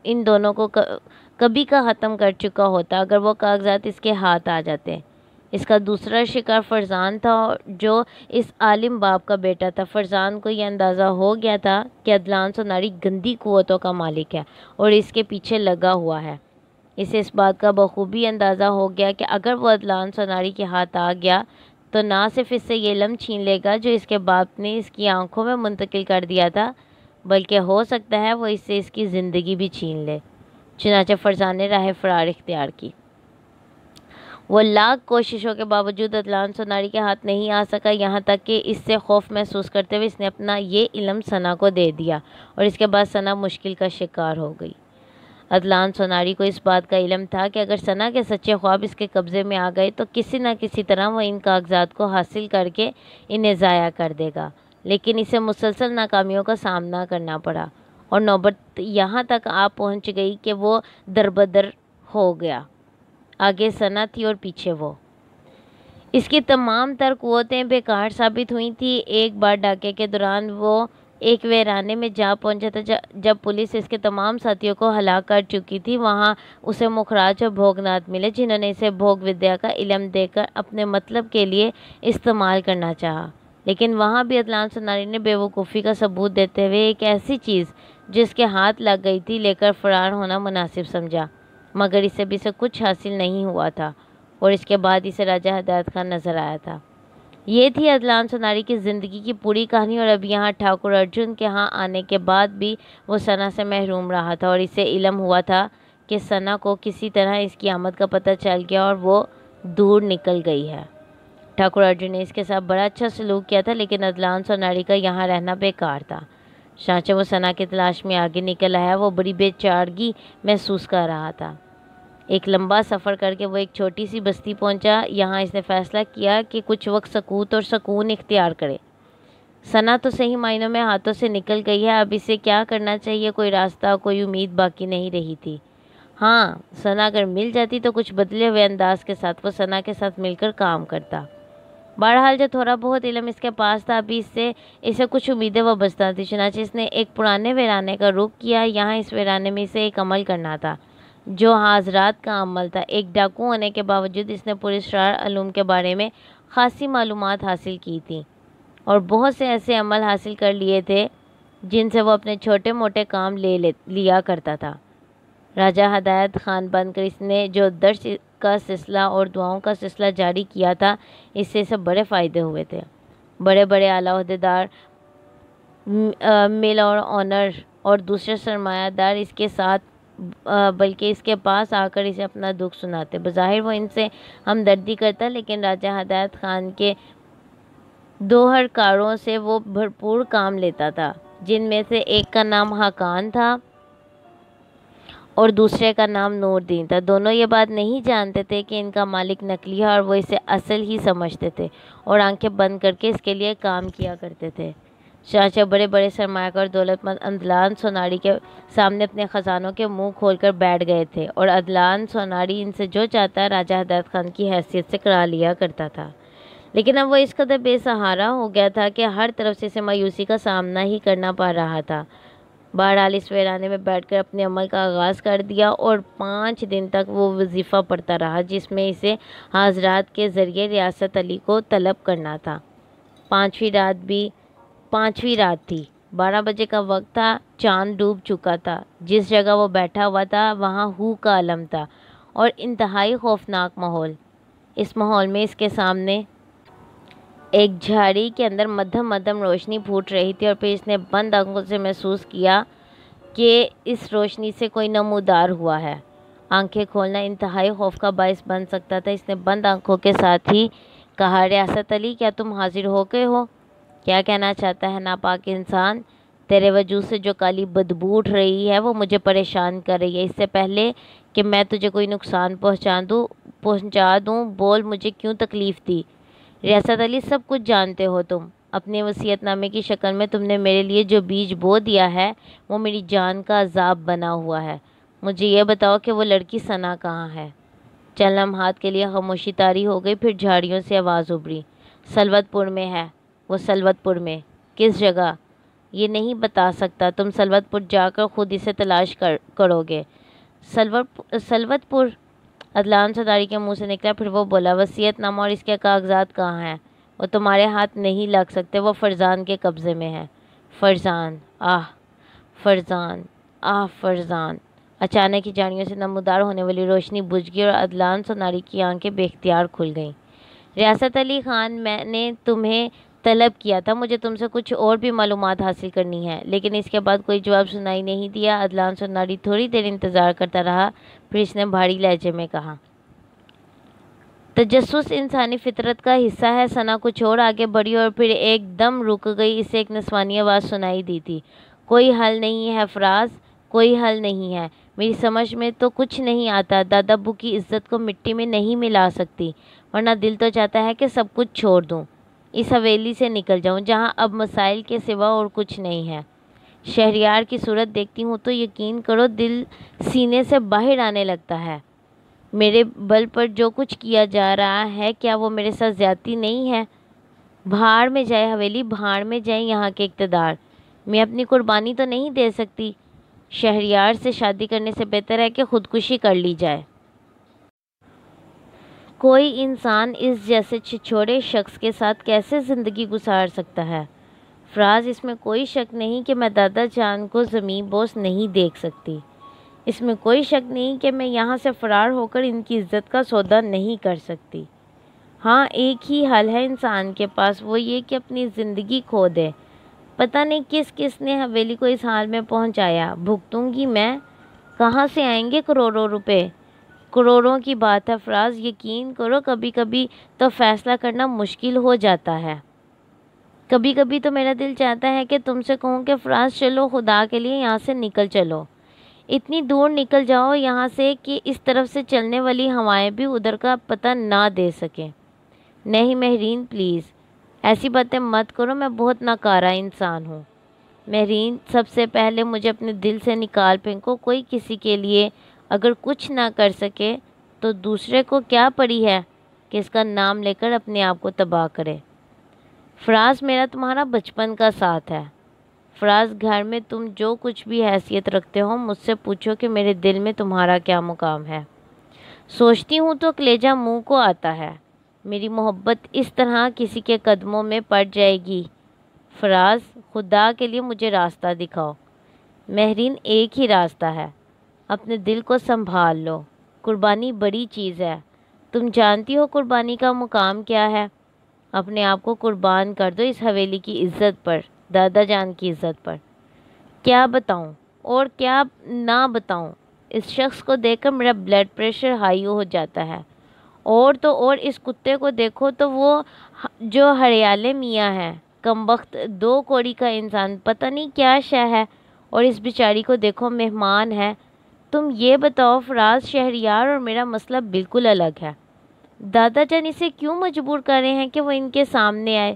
ان دونوں کو کبھی کا ختم کر چکا ہوتا اگر وہ کاغذات اس کے ہاتھ آ جاتے۔ اس کا دوسرا شکار فرزان تھا جو اس عالم باپ کا بیٹا تھا۔ فرزان کو یہ اندازہ ہو گیا تھا کہ عدنان سوناری گندی قوتوں کا مالک ہے اور اس کے پیچھے لگا ہوا ہے۔ اسے اس بات کا بخوبی اندازہ ہو گیا کہ اگر وہ عدنان سوناری کے ہاتھ آ گیا تو نہ صرف اس سے یہ علم چھین لے گا جو اس کے باپ نے اس کی آنکھوں میں منتقل کر دیا تھا، بلکہ ہو سکتا ہے وہ اس سے اس کی زندگی بھی چھین لے۔ چنانچہ فرزان نے راہ فرار اختیار کی۔ وہ لاکھ کوششوں کے باوجود عدنان سوناری کے ہاتھ نہیں آ سکا، یہاں تک کہ اس سے خوف محسوس کرتے ہوئے اس نے اپنا یہ علم ثنا کو دے دیا اور اس کے بعد ثنا مشکل کا شکار ہو گئی۔ عدنان سوناری کو اس بات کا علم تھا کہ اگر ثنا کے سچے خواب اس کے قبضے میں آ گئے تو کسی نہ کسی طرح وہ ان کاغذات کو حاصل کر کے انہیں ضائع کر دے گا، لیکن اسے مسلسل ناکامیوں کا سامنا کرنا پڑا اور نوبت یہاں تک آ پہنچ گئی کہ وہ دربدر ہو گیا۔ آگے ثنا تھی اور پیچھے وہ۔ اس کی تمام تر قوتیں بیکار ثابت ہوئی تھیں۔ ایک بار ڈاکے کے دوران وہ ایک ویرانے میں جا پہنچا تھا جب پولیس اس کے تمام ساتھیوں کو ہلاک کر چکی تھی۔ وہاں اسے مخراج اور بھوگنات ملے جنہوں نے اسے بھوگ ودیا کا علم دے کر اپنے مطلب کے لیے استعمال کرنا چاہا، لیکن وہاں بھی عدنان سوناری نے بے وقوفی کا ثبوت دیتے ہوئے ایک ایسی چیز جس کے ہاتھ لگ گئی تھی لے کر فرار ہونا مناسب سمجھا، مگر اسے بھی سے کچھ حاصل نہیں ہوا تھا اور اس کے بعد اسے راجہ ہدایت خان نظر آیا تھا۔ یہ تھی عدنان سوناری کی زندگی کی پوری کہانی، اور اب یہاں ٹھاکر ارجن کے ہاں آنے کے بعد بھی وہ ثنا سے محروم رہا تھا اور اسے علم ہوا تھا کہ ثنا کو کسی طرح اس کی آمد کا پتہ چل گیا اور وہ دور نکل گئی ہے۔ ٹھاکر ارجن نے اس کے ساتھ بڑا اچھا سلوک کیا تھا، لیکن عدنان سوناری کا یہاں رہنا بیکار تھا۔ چنانچہ وہ ثنا کی تلاش میں آگے نکل آیا۔ وہ بڑی بے چارگی محسوس کر رہا تھا۔ ایک لمبا سفر کر کے وہ ایک چھوٹی سی بستی پہنچا۔ یہاں اس نے فیصلہ کیا کہ کچھ وقت سکوت اور سکون اختیار کرے۔ ثنا تو صحیح معنوں میں ہاتھوں سے نکل گئی ہے، اب اسے کیا کرنا چاہیے؟ کوئی راستہ، کوئی امید باقی نہیں رہی تھی۔ ہاں، ثنا اگر مل جاتی تو کچھ بدلے ہوئے انداز کے ساتھ وہ ثنا کے ساتھ مل کر کام کرتا۔ بہرحال جو تھوڑا بہت علم اس کے پاس تھا ابھی اسے کچھ امیدیں وابستہ تھیں۔ چنانچہ اس نے ایک پرانے ویرانے کا رخ کیا۔ یہاں اس ویرانے میں اسے ایک عمل کرنا تھا جو حضرات کا عمل تھا۔ ایک ڈاکو ہونے کے باوجود اس نے پراسرار علوم کے بارے میں خاصی معلومات حاصل کی تھیں اور بہت سے ایسے عمل حاصل کر لیے تھے جن سے وہ اپنے چھوٹے موٹے کام لیا کرتا تھا۔ راجہ ہدایت خان بن کر اس نے جو درس کا سلسلہ اور دعاؤں کا سلسلہ جاری کیا تھا، اس سے اسے بڑے فائدے ہوئے تھے۔ بڑے بڑے اعلیٰ عہدیدار، مل اور آنر اور دوسرے سرمایہ دار اس کے ساتھ بلکہ اس کے پاس آ کر اسے اپنا دکھ سناتے۔ بظاہر وہ ان سے ہمدردی کرتا، لیکن راجہ ہدایت خان کے دوہر کاروں سے وہ بھرپور کام لیتا تھا، جن میں سے ایک کا نام حقان تھا اور دوسرے کا نام نور دین تھا۔ دونوں یہ بات نہیں جانتے تھے کہ ان کا مالک نکلی ہے اور وہ اسے اصل ہی سمجھتے تھے اور آنکھیں بند کر کے اس کے لیے کام کیا کرتے تھے۔ چنانچہ بڑے بڑے سرمایہ کار دولت مند عدنان سوناری کے سامنے اپنے خزانوں کے منہ کھول کر بیٹھ گئے تھے اور عدنان سوناری ان سے جو چاہتا راجہ ہدایت خان کی حیثیت سے کرا لیا کرتا تھا، لیکن اب وہ اس قدر بے سہارا ہو گیا تھا کہ ہر طرف سے اسے مایوسی کا سامنا ہی کرنا پڑ رہا تھا۔ بہرحال اس ویرانے میں بیٹھ کر اپنے عمل کا آغاز کر دیا اور 5 دن تک وہ وظیفہ پڑھتا رہا جس میں اسے حضرات کے ذریعے ریاست علی کو طلب کرنا تھا۔ 5ویں رات تھی۔ 12 بجے کا وقت تھا۔ چاند ڈوب چکا تھا۔ جس جگہ وہ بیٹھا ہوا تھا وہاں ہو کا عالم تھا اور انتہائی خوفناک ماحول۔ اس ماحول میں اس کے سامنے ایک جھاڑی کے اندر مدھم روشنی پھوٹ رہی تھی اور پھر اس نے بند آنکھوں سے محسوس کیا کہ اس روشنی سے کوئی نمودار ہوا ہے۔ آنکھیں کھولنا انتہائی خوف کا باعث بن سکتا تھا۔ اس نے بند آنکھوں کے ساتھ ہی کہا، ریاست علی، کیا تم حاضر ہو گئے ہو؟ کیا کہنا چاہتا ہے ناپاک انسان؟ تیرے وجود سے جو کالی بدبو اٹھ رہی ہے وہ مجھے پریشان کر رہی ہے۔ اس سے پہلے کہ میں تجھے کوئی نقصان پہنچا دوں بول مجھے کیوں تکلیف دی؟ ریاست علی، سب کچھ جانتے ہو تم۔ اپنے وصیت نامے کی شکل میں تم نے میرے لیے جو بیج بو دیا ہے وہ میری جان کا عذاب بنا ہوا ہے۔ مجھے یہ بتاؤ کہ وہ لڑکی ثنا کہاں ہے؟ چند لمحات کے لیے خاموشی طاری ہو گئی، پھر جھاڑیوں سے آواز ابھری، سلوت پور میں ہے۔ وہ سلوت پور میں۔ کس جگہ؟ یہ نہیں بتا سکتا، تم سلوت پور جا کر خود اسے تلاش کرو گے۔ سلوت پور؟ عدنان صداری کے منہ سے نکلا۔ پھر وہ بولا، وصیت نامہ اور اس کے کاغذات کہاں ہیں؟ وہ تمہارے ہاتھ نہیں لگ سکتے، وہ فرزان کے قبضے میں ہے۔ فرزان؟ فرزان، فرزان۔ اچانک ہی جھاڑیوں سے نمودار ہونے والی روشنی بجھ گئی اور عدنان صداری کی آنکھیں بے اختیار کھل گئیں۔ ریاست علی خان، میں نے تمہیں طلب کیا تھا، مجھے تم سے کچھ اور بھی معلومات حاصل کرنی ہے۔ لیکن اس کے بعد کوئی جواب سنائی نہیں دیا۔ عدنان صداری تھوڑی دیر انتظار کرتا رہا، پھر اس نے بھاری لہجے میں کہا، تجسس انسانی فطرت کا حصہ ہے۔ ثنا کچھ اور آگے بڑھی اور پھر ایک دم رک گئی۔ اسے ایک نسوانی آواز سنائی دی تھی، کوئی حل نہیں ہے فراز، کوئی حل نہیں ہے۔ میری سمجھ میں تو کچھ نہیں آتا۔ دادا ابو کی عزت کو مٹی میں نہیں ملا سکتی، ورنہ دل تو چاہتا ہے کہ سب کچھ چھوڑ دوں، اس حویلی سے نکل جاؤں جہاں اب مسائل کے سوا اور کچھ نہیں ہے۔ شہریار کی صورت دیکھتی ہوں تو یقین کرو دل سینے سے باہر آنے لگتا ہے۔ میرے بل پر جو کچھ کیا جا رہا ہے، کیا وہ میرے ساتھ زیادتی نہیں ہے؟ بھاڑ میں جائے حویلی، بھاڑ میں جائے یہاں کے اقتدار، میں اپنی قربانی تو نہیں دے سکتی۔ شہریار سے شادی کرنے سے بہتر ہے کہ خودکشی کر لی جائے۔ کوئی انسان اس جیسے چھچھوڑے شخص کے ساتھ کیسے زندگی گزار سکتا ہے؟ فراز، اس میں کوئی شک نہیں کہ میں دادا جان کو زمین بوس نہیں دیکھ سکتی۔ اس میں کوئی شک نہیں کہ میں یہاں سے فرار ہو کر ان کی عزت کا سودا نہیں کر سکتی۔ ہاں، ایک ہی حل ہے انسان کے پاس، وہ یہ کہ اپنی زندگی کھو دے۔ پتہ نہیں کس نے حویلی کو اس حال میں پہنچایا۔ بھگتوں گی میں، کہاں سے آئیں گے کروڑوں روپے؟ کروڑوں کی بات ہے فراز، یقین کرو کبھی کبھی تو فیصلہ کرنا مشکل ہو جاتا ہے۔ کبھی کبھی تو میرا دل چاہتا ہے کہ تم سے کہوں کہ فراز چلو، خدا کے لیے یہاں سے نکل چلو، اتنی دور نکل جاؤ یہاں سے کہ اس طرف سے چلنے والی ہوائیں بھی ادھر کا پتہ نہ دے سکیں۔ نہیں مہرین، پلیز ایسی باتیں مت کرو، میں بہت ناکارہ انسان ہوں۔ مہرین، سب سے پہلے مجھے اپنے دل سے نکال پھینکو۔ کوئی کسی کے لیے اگر کچھ نہ کر سکے تو دوسرے کو کیا پڑی ہے کہ اس کا نام لے کر اپنے آپ کو تباہ کرے۔ فراز، میرا تمہارا بچپن کا ساتھ ہے۔ فراز، گھر میں تم جو کچھ بھی حیثیت رکھتے ہو، مجھ سے پوچھو کہ میرے دل میں تمہارا کیا مقام ہے۔ سوچتی ہوں تو کلیجہ منہ کو آتا ہے، میری محبت اس طرح کسی کے قدموں میں پڑ جائے گی۔ فراز، خدا کے لیے مجھے راستہ دکھاؤ۔ مہرین، ایک ہی راستہ ہے، اپنے دل کو سنبھال لو۔ قربانی بڑی چیز ہے، تم جانتی ہو قربانی کا مقام کیا ہے؟ اپنے آپ کو قربان کر دو اس حویلی کی عزت پر، دادا جان کی عزت پر۔ کیا بتاؤں اور کیا نہ بتاؤں؟ اس شخص کو دیکھ کر میرا بلڈ پریشر ہائی ہو جاتا ہے، اور تو اور اس کتے کو دیکھو تو وہ جو ہریالے میاں ہے، کمبخت دو کوڑی کا انسان، پتہ نہیں کیا شے ہے، اور اس بیچاری کو دیکھو مہمان ہے۔ تم یہ بتاؤ فراز، شہریار اور میرا مسئلہ بالکل الگ ہے۔ دادا جان اسے کیوں مجبور کر رہے ہیں کہ وہ ان کے سامنے آئے؟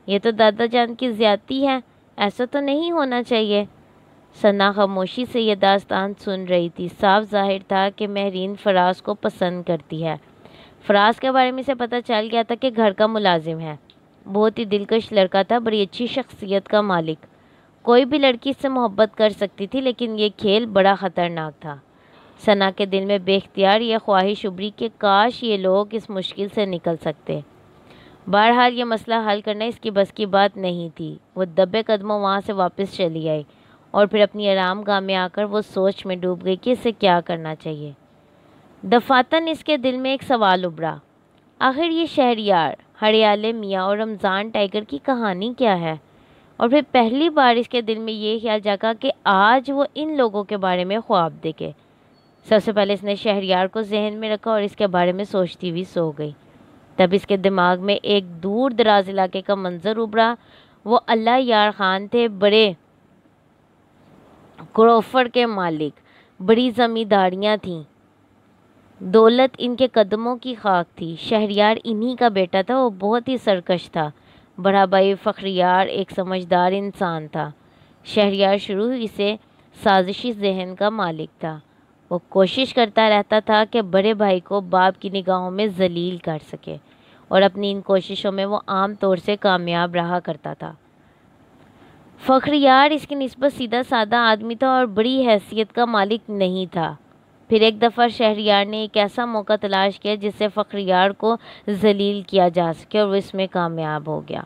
یہ تو دادا جان کی زیادتی ہے، ایسا تو نہیں ہونا چاہیے۔ ثنا خاموشی سے یہ داستان سن رہی تھی۔ صاف ظاہر تھا کہ مہرین فراز کو پسند کرتی ہے۔ فراز کے بارے میں اسے پتہ چل گیا تھا کہ گھر کا ملازم ہے، بہت ہی دلکش لڑکا تھا، بڑی اچھی شخصیت کا مالک۔ کوئی بھی لڑکی اس سے محبت کر سکتی تھی، لیکن یہ کھیل بڑا خطرناک تھا۔ ثنا کے دل میں بے اختیار یہ خواہش ابھری کہ کاش یہ لوگ اس مشکل سے نکل سکتے۔ بہرحال یہ مسئلہ حل کرنا اس کی بس کی بات نہیں تھی۔ وہ دبے قدموں وہاں سے واپس چلی آئی اور پھر اپنی آرام گاہ میں آ کر وہ سوچ میں ڈوب گئی کہ اسے کیا کرنا چاہیے۔ دفعتاً اس کے دل میں ایک سوال ابھرا، آخر یہ شہریار، ہریالے میاں اور رمضان ٹائیگر کی کہانی کیا ہے؟ اور پھر پہلی بار اس کے دل میں یہ خیال جاگا کہ آج وہ ان لوگوں کے بارے میں خواب دیکھے۔ سب سے پہلے اس نے شہریار کو ذہن میں رکھا اور اس کے بارے میں سوچتی ہوئی سو گئی۔ تب اس کے دماغ میں ایک دور دراز علاقے کا منظر ابھرا۔ وہ اللہ یار خان تھے، بڑے کروفر کے مالک، بڑی زمینداریاں تھیں، دولت ان کے قدموں کی خاک تھی۔ شہریار انہی کا بیٹا تھا، وہ بہت ہی سرکش تھا۔ بڑا بھائی فخریار ایک سمجھدار انسان تھا۔ شہریار شروع ہی سے سازشی ذہن کا مالک تھا۔ وہ کوشش کرتا رہتا تھا کہ بڑے بھائی کو باپ کی نگاہوں میں ذلیل کر سکے اور اپنی ان کوششوں میں وہ عام طور سے کامیاب رہا کرتا تھا۔ فخریار اس کی نسبت سیدھا سادہ آدمی تھا اور بڑی حیثیت کا مالک نہیں تھا۔ پھر ایک دفعہ شہریار نے ایک ایسا موقع تلاش کیا جس سے فخریار کو ذلیل کیا جا سکے، اور وہ اس میں کامیاب ہو گیا۔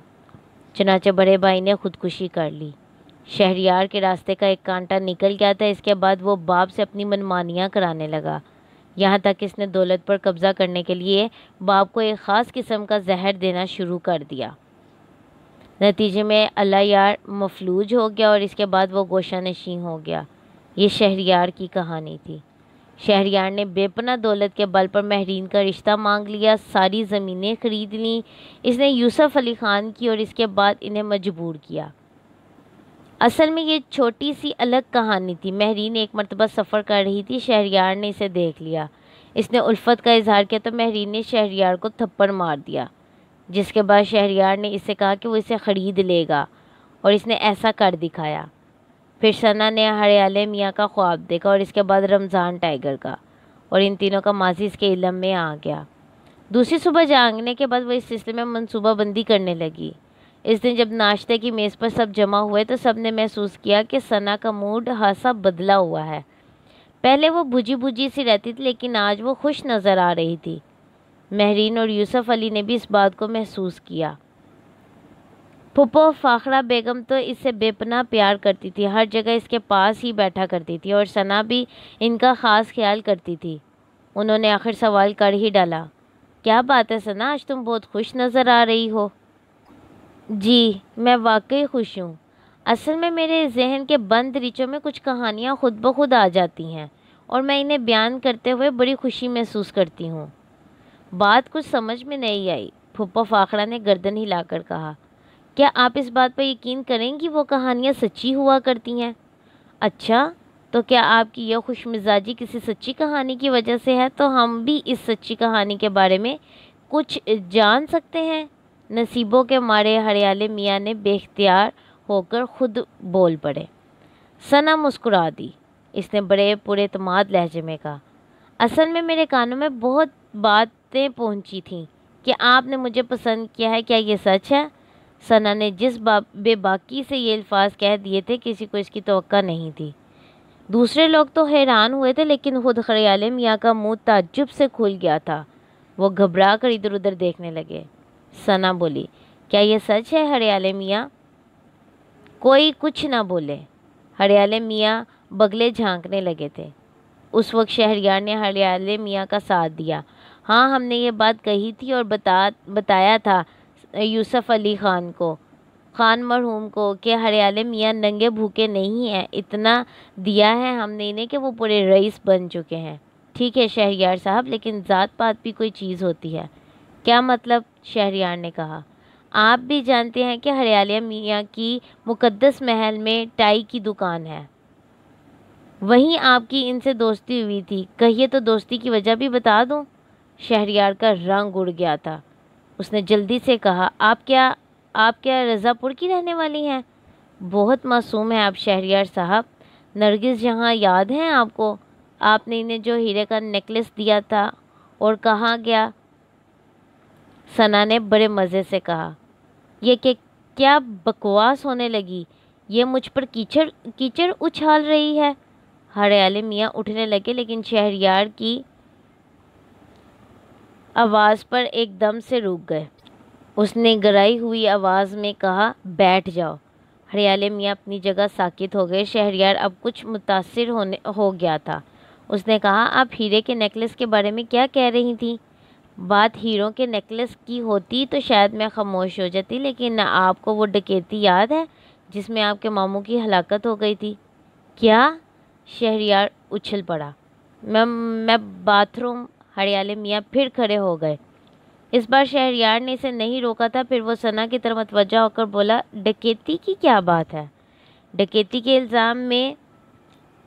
چنانچہ بڑے بھائی نے خودکشی کر لی۔ شہریار کے راستے کا ایک کانٹا نکل گیا تھا۔ اس کے بعد وہ باپ سے اپنی منمانیاں کرانے لگا، یہاں تک اس نے دولت پر قبضہ کرنے کے لیے باپ کو ایک خاص قسم کا زہر دینا شروع کر دیا۔ نتیجے میں اللہ یار مفلوج ہو گیا اور اس کے بعد وہ گوشہ نشین ہو گیا۔ یہ شہریار کی کہانی تھی۔ شہریار نے بے پناہ دولت کے بل پر مہرین کا رشتہ مانگ لیا، ساری زمینیں خرید لیں۔ اس نے یوسف علی خان کی اور اس کے بعد انہیں مجبور کیا۔ اصل میں یہ چھوٹی سی الگ کہانی تھی۔ مہرین ایک مرتبہ سفر کر رہی تھی، شہریار نے اسے دیکھ لیا۔ اس نے الفت کا اظہار کیا تو مہرین نے شہریار کو تھپڑ مار دیا، جس کے بعد شہریار نے اس سے کہا کہ وہ اسے خرید لے گا، اور اس نے ایسا کر دکھایا۔ پھر ثنا نے ہریالے میاں کا خواب دیکھا اور اس کے بعد رمضان ٹائیگر کا، اور ان تینوں کا ماضی اس کے علم میں آ گیا۔ دوسری صبح جاگنے کے بعد وہ اس سلسلے میں منصوبہ بندی کرنے لگی۔ اس دن جب ناشتے کی میز پر سب جمع ہوئے تو سب نے محسوس کیا کہ ثنا کا موڈ خاصا بدلا ہوا ہے۔ پہلے وہ بجھی بجھی سی رہتی تھی، لیکن آج وہ خوش نظر آ رہی تھی۔ مہرین اور یوسف علی نے بھی اس بات کو محسوس کیا۔ پھپھو فاخرہ بیگم تو اس سے بے پناہ پیار کرتی تھی، ہر جگہ اس کے پاس ہی بیٹھا کرتی تھی، اور ثنا بھی ان کا خاص خیال کرتی تھی۔ انہوں نے آخر سوال کر ہی ڈالا، کیا بات ہے ثنا، آج تم بہت خوش نظر آ رہی ہو؟ جی، میں واقعی خوش ہوں۔ اصل میں میرے ذہن کے بند دریچوں میں کچھ کہانیاں خود بخود آ جاتی ہیں، اور میں انہیں بیان کرتے ہوئے بڑی خوشی محسوس کرتی ہوں۔ بات کچھ سمجھ میں نہیں آئی۔ پھپھو فاخرہ نے گردن ہلا کر کہا، کیا آپ اس بات پر یقین کریں گی وہ کہانیاں سچی ہوا کرتی ہیں؟ اچھا، تو کیا آپ کی یہ خوش مزاجی کسی سچی کہانی کی وجہ سے ہے؟ تو ہم بھی اس سچی کہانی کے بارے میں کچھ جان سکتے ہیں؟ نصیبوں کے مارے ہریالے میاں نے بے اختیار ہو کر خود بول پڑے۔ ثنا مسکرا دی۔ اس نے بڑے پورے اعتماد لہجے میں کہا، اصل میں میرے کانوں میں بہت باتیں پہنچی تھیں کہ آپ نے مجھے پسند کیا ہے، کیا یہ سچ ہے؟ ثنا نے جس بے باکی سے یہ الفاظ کہہ دیے تھے، کسی کو اس کی توقع نہیں تھی۔ دوسرے لوگ تو حیران ہوئے تھے، لیکن خود ہریالے میاں کا منہ تعجب سے کھل گیا تھا۔ وہ گھبرا کر ادھر ادھر دیکھنے لگے۔ ثنا بولی، کیا یہ سچ ہے ہریالے میاں؟ کوئی کچھ نہ بولے۔ ہریالے میاں بگلے جھانکنے لگے تھے۔ اس وقت شہریار نے ہریالے میاں کا ساتھ دیا۔ ہاں، ہم نے یہ بات کہی تھی اور بتایا تھا یوسف علی خان مرحوم کو کہ ہریالے میاں ننگے بھوکے نہیں ہیں، اتنا دیا ہے ہم نے انہیں کہ وہ پورے رئیس بن چکے ہیں۔ ٹھیک ہے شہریار صاحب، لیکن ذات پات بھی کوئی چیز ہوتی ہے۔ کیا مطلب؟ شہریار نے کہا، آپ بھی جانتے ہیں کہ ہریالے میاں کی مقدس محل میں ٹائی کی دکان ہے، وہیں آپ کی ان سے دوستی ہوئی تھی، کہیے تو دوستی کی وجہ بھی بتا دوں؟ شہریار کا رنگ اڑ گیا تھا۔ اس نے جلدی سے کہا، آپ کیا رضا پور کی رہنے والی ہیں؟ بہت معصوم ہیں آپ شہریار صاحب۔ نرگس جہاں یاد ہیں آپ کو؟ آپ نے انہیں جو ہیرے کا نیکلس دیا تھا اور کہاں گیا؟ ثنا نے بڑے مزے سے کہا، یہ کہ کیا بکواس ہونے لگی، یہ مجھ پر کیچڑ اچھال رہی ہے۔ ہریالے میاں اٹھنے لگے، لیکن شہریار کی آواز پر ایک دم سے رک گئے۔ اس نے گرائی ہوئی آواز میں کہا، بیٹھ جاؤ۔ ہریالے میاں اپنی جگہ ساکت ہو گئے۔ شہریار اب کچھ متاثر ہو گیا تھا۔ اس نے کہا، آپ ہیرے کے نیکلس کے بارے میں کیا کہہ رہی تھیں؟ بات ہیروں کے نیکلس کی ہوتی تو شاید میں خاموش ہو جاتی، لیکن آپ کو وہ ڈکیتی یاد ہے جس میں آپ کے ماموں کی ہلاکت ہو گئی تھی؟ کیا؟ شہریار اچھل پڑا۔ میں باتھ روم۔ ہریالے میاں پھر کھڑے ہو گئے۔ اس بار شہریار نے اسے نہیں روکا تھا۔ پھر وہ ثنا کی طرف متوجہ ہو کر بولا، ڈکیتی کی کیا بات ہے؟ ڈکیتی کے الزام میں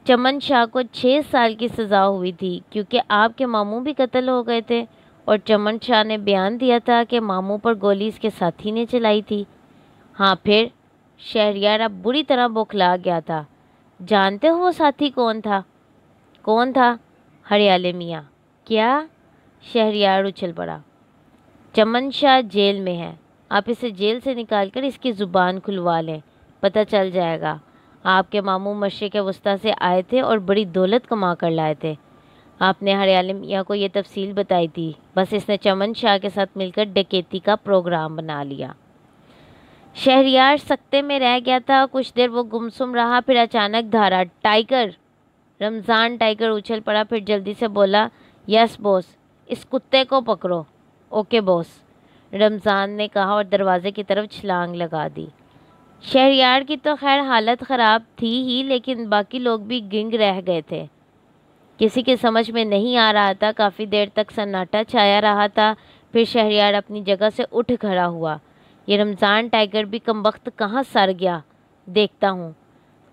چمن شاہ کو 6 سال کی سزا ہوئی تھی، کیونکہ آپ کے ماموں بھی قتل ہو گئے تھے، اور چمن شاہ نے بیان دیا تھا کہ ماموں پر گولی اس کے ساتھی نے چلائی تھی۔ ہاں پھر؟ شہریار اب بری طرح بوکھلا گیا تھا۔ جانتے ہو وہ ساتھی کون تھا؟ کون تھا؟ ہریالے میاں۔ کیا؟ شہریار اچھل پڑا۔ چمن شاہ جیل میں ہے، آپ اسے جیل سے نکال کر اس کی زبان کھلوا لیں، پتہ چل جائے گا۔ آپ کے ماموں مشرق وسطیٰ سے آئے تھے اور بڑی دولت کما کر لائے تھے۔ آپ نے ہریال میاں کو یہ تفصیل بتائی تھی، بس اس نے چمن شاہ کے ساتھ مل کر ڈکیتی کا پروگرام بنا لیا۔ شہریار سکتے میں رہ گیا تھا، کچھ دیر وہ گمسم رہا، پھر اچانک دھارا، ٹائیگر! رمضان ٹائیگر اچھل پڑا، پھر جلدی سے بولا، یس بوس، اس کتے کو پکڑو۔ اوکے بوس، رمضان نے کہا اور دروازے کی طرف چھلانگ لگا دی۔ شہریار کی تو خیر حالت خراب تھی ہی، لیکن باقی لوگ بھی گنگ رہ گئے تھے۔ کسی کی سمجھ میں نہیں آ رہا تھا، کافی دیر تک سناٹا چھایا رہا تھا، پھر شہریار اپنی جگہ سے اٹھ کھڑا ہوا۔ یہ رمضان ٹائیگر بھی کمبخت کہاں سر گیا، دیکھتا ہوں۔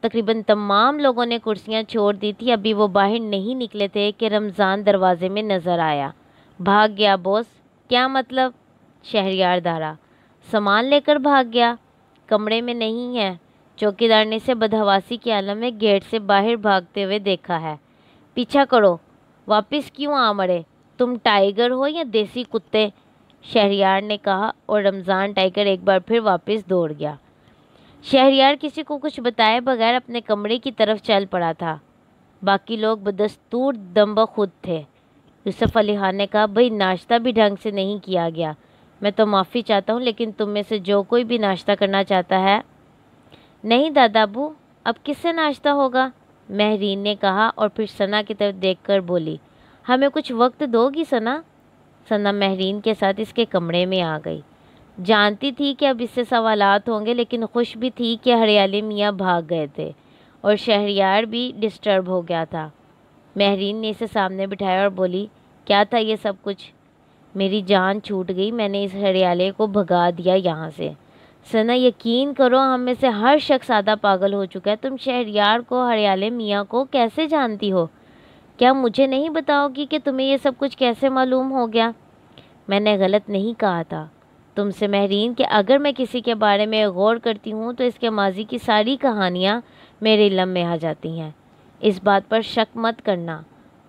تقریباً تمام لوگوں نے کرسیاں چھوڑ دی تھی، ابھی وہ باہر نہیں نکلے تھے کہ رمضان دروازے میں نظر آیا۔ بھاگ گیا بوس؟ کیا مطلب؟ شہریار دھارا، سامان لے کر بھاگ گیا، کمرے میں نہیں ہے۔ چوکیدار نے اسے بدحواسی کے عالم میں گیٹ سے باہر بھاگتے ہوئے دیکھا ہے۔ پیچھا کرو، واپس کیوں آ مڑے؟ تم ٹائیگر ہو یا دیسی کتے؟ شہریار نے کہا اور رمضان ٹائیگر ایک بار پھر واپس دوڑ گیا۔ شہریار کسی کو کچھ بتائے بغیر اپنے کمرے کی طرف چل پڑا تھا۔ باقی لوگ بدستور دم بخود تھے۔ یوسف علی خان نے کہا، بھئی ناشتہ بھی ڈھنگ سے نہیں کیا گیا۔ میں تو معافی چاہتا ہوں، لیکن تم میں سے جو کوئی بھی ناشتہ کرنا چاہتا ہے۔ نہیں دادا ابو، اب کس سے ناشتہ ہوگا؟ مہرین نے کہا اور پھر ثنا کی طرف دیکھ کر بولی، ہمیں کچھ وقت دو گی ثنا؟ ثنا مہرین کے ساتھ اس کے کمرے میں آ گئی۔ جانتی تھی کہ اب اس سے سوالات ہوں گے، لیکن خوش بھی تھی کہ ہریال میاں بھاگ گئے تھے اور شہریار بھی ڈسٹرب ہو گیا تھا۔ مہرین نے اسے سامنے بٹھایا اور بولی، کیا تھا یہ سب کچھ؟ میری جان چھوٹ گئی، میں نے اس ہریالے کو بھگا دیا یہاں سے۔ ثنا یقین کرو، ہم میں سے ہر شخص آدھا پاگل ہو چکا ہے۔ تم شہریار کو، ہریال میاں کو کیسے جانتی ہو؟ کیا مجھے نہیں بتاؤ گی کہ تمہیں یہ سب کچھ کیسے معلوم ہو گیا؟ میں نے غلط نہیں کہا تھا تم سے مہرین کہ اگر میں کسی کے بارے میں غور کرتی ہوں تو اس کے ماضی کی ساری کہانیاں میرے علم میں آ جاتی ہیں۔ اس بات پر شک مت کرنا،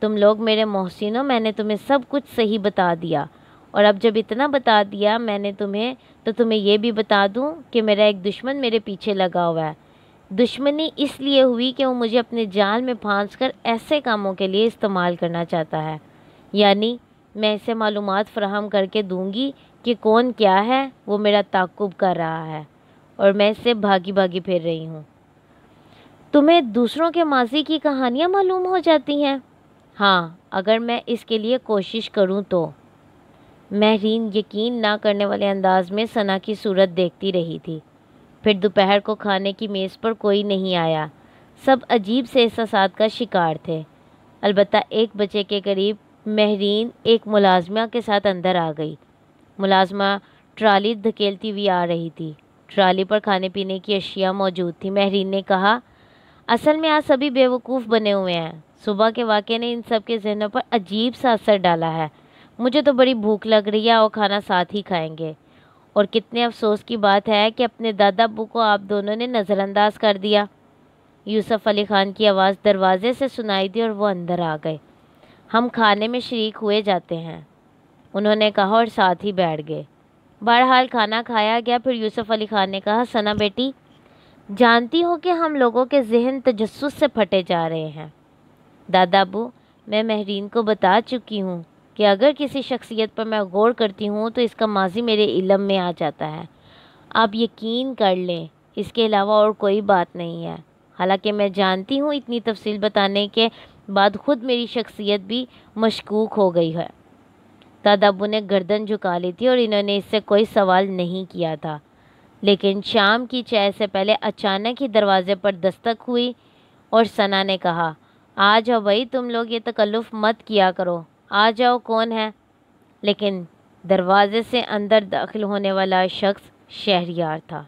تم لوگ میرے محسن ہو، میں نے تمہیں سب کچھ صحیح بتا دیا، اور اب جب اتنا بتا دیا میں نے تمہیں، تو تمہیں یہ بھی بتا دوں کہ میرا ایک دشمن میرے پیچھے لگا ہوا ہے۔ دشمنی اس لیے ہوئی کہ وہ مجھے اپنے جال میں پھانس کر ایسے کاموں کے لیے استعمال کرنا چاہتا ہے، یعنی میں اسے معلومات فراہم کر کے دوں گی کہ کون کیا ہے، وہ میرا تعاقب کر رہا ہے اور میں اس سے بھاگی بھاگی پھر رہی ہوں۔ تمہیں دوسروں کے ماضی کی کہانیاں معلوم ہو جاتی ہیں؟ ہاں، اگر میں اس کے لیے کوشش کروں تو۔ مہرین یقین نہ کرنے والے انداز میں ثنا کی صورت دیکھتی رہی تھی۔ پھر دوپہر کو کھانے کی میز پر کوئی نہیں آیا، سب عجیب سے احساسات کا شکار تھے۔ البتہ 1 بجے کے قریب مہرین ایک ملازمہ کے ساتھ اندر آ گئی۔ ملازمہ ٹرالی دھکیلتی ہوئی آ رہی تھی، ٹرالی پر کھانے پینے کی اشیاء موجود تھی۔ مہرین نے کہا، اصل میں آج سبھی بیوقوف بنے ہوئے ہیں، صبح کے واقعے نے ان سب کے ذہنوں پر عجیب سا اثر ڈالا ہے۔ مجھے تو بڑی بھوک لگ رہی ہے اور کھانا ساتھ ہی کھائیں گے، اور کتنے افسوس کی بات ہے کہ اپنے دادا ابو کو آپ دونوں نے نظر انداز کر دیا۔ یوسف علی خان کی آواز دروازے سے سنائی دی اور وہ اندر آ گئے۔ ہم کھانے میں شریک ہوئے جاتے ہیں، انہوں نے کہا اور ساتھ ہی بیٹھ گئے۔ بہرحال کھانا کھایا گیا، پھر یوسف علی خان نے کہا، ثنا بیٹی، جانتی ہو کہ ہم لوگوں کے ذہن تجسس سے پھٹے جا رہے ہیں۔ دادا ابو، میں مہرین کو بتا چکی ہوں کہ اگر کسی شخصیت پر میں غور کرتی ہوں تو اس کا ماضی میرے علم میں آ جاتا ہے۔ آپ یقین کر لیں، اس کے علاوہ اور کوئی بات نہیں ہے۔ حالانکہ میں جانتی ہوں اتنی تفصیل بتانے کے بعد خود میری شخصیت بھی مشکوک ہو گئی ہے۔ دادا ابو نے گردن جھکا لی تھی اور انہوں نے اس سے کوئی سوال نہیں کیا تھا، لیکن شام کی چائے سے پہلے اچانک ہی دروازے پر دستک ہوئی اور ثنا نے کہا، آ جاؤ بھائی، تم لوگ یہ تکلف مت کیا کرو، آ جاؤ، کون ہے؟ لیکن دروازے سے اندر داخل ہونے والا شخص شہریار تھا۔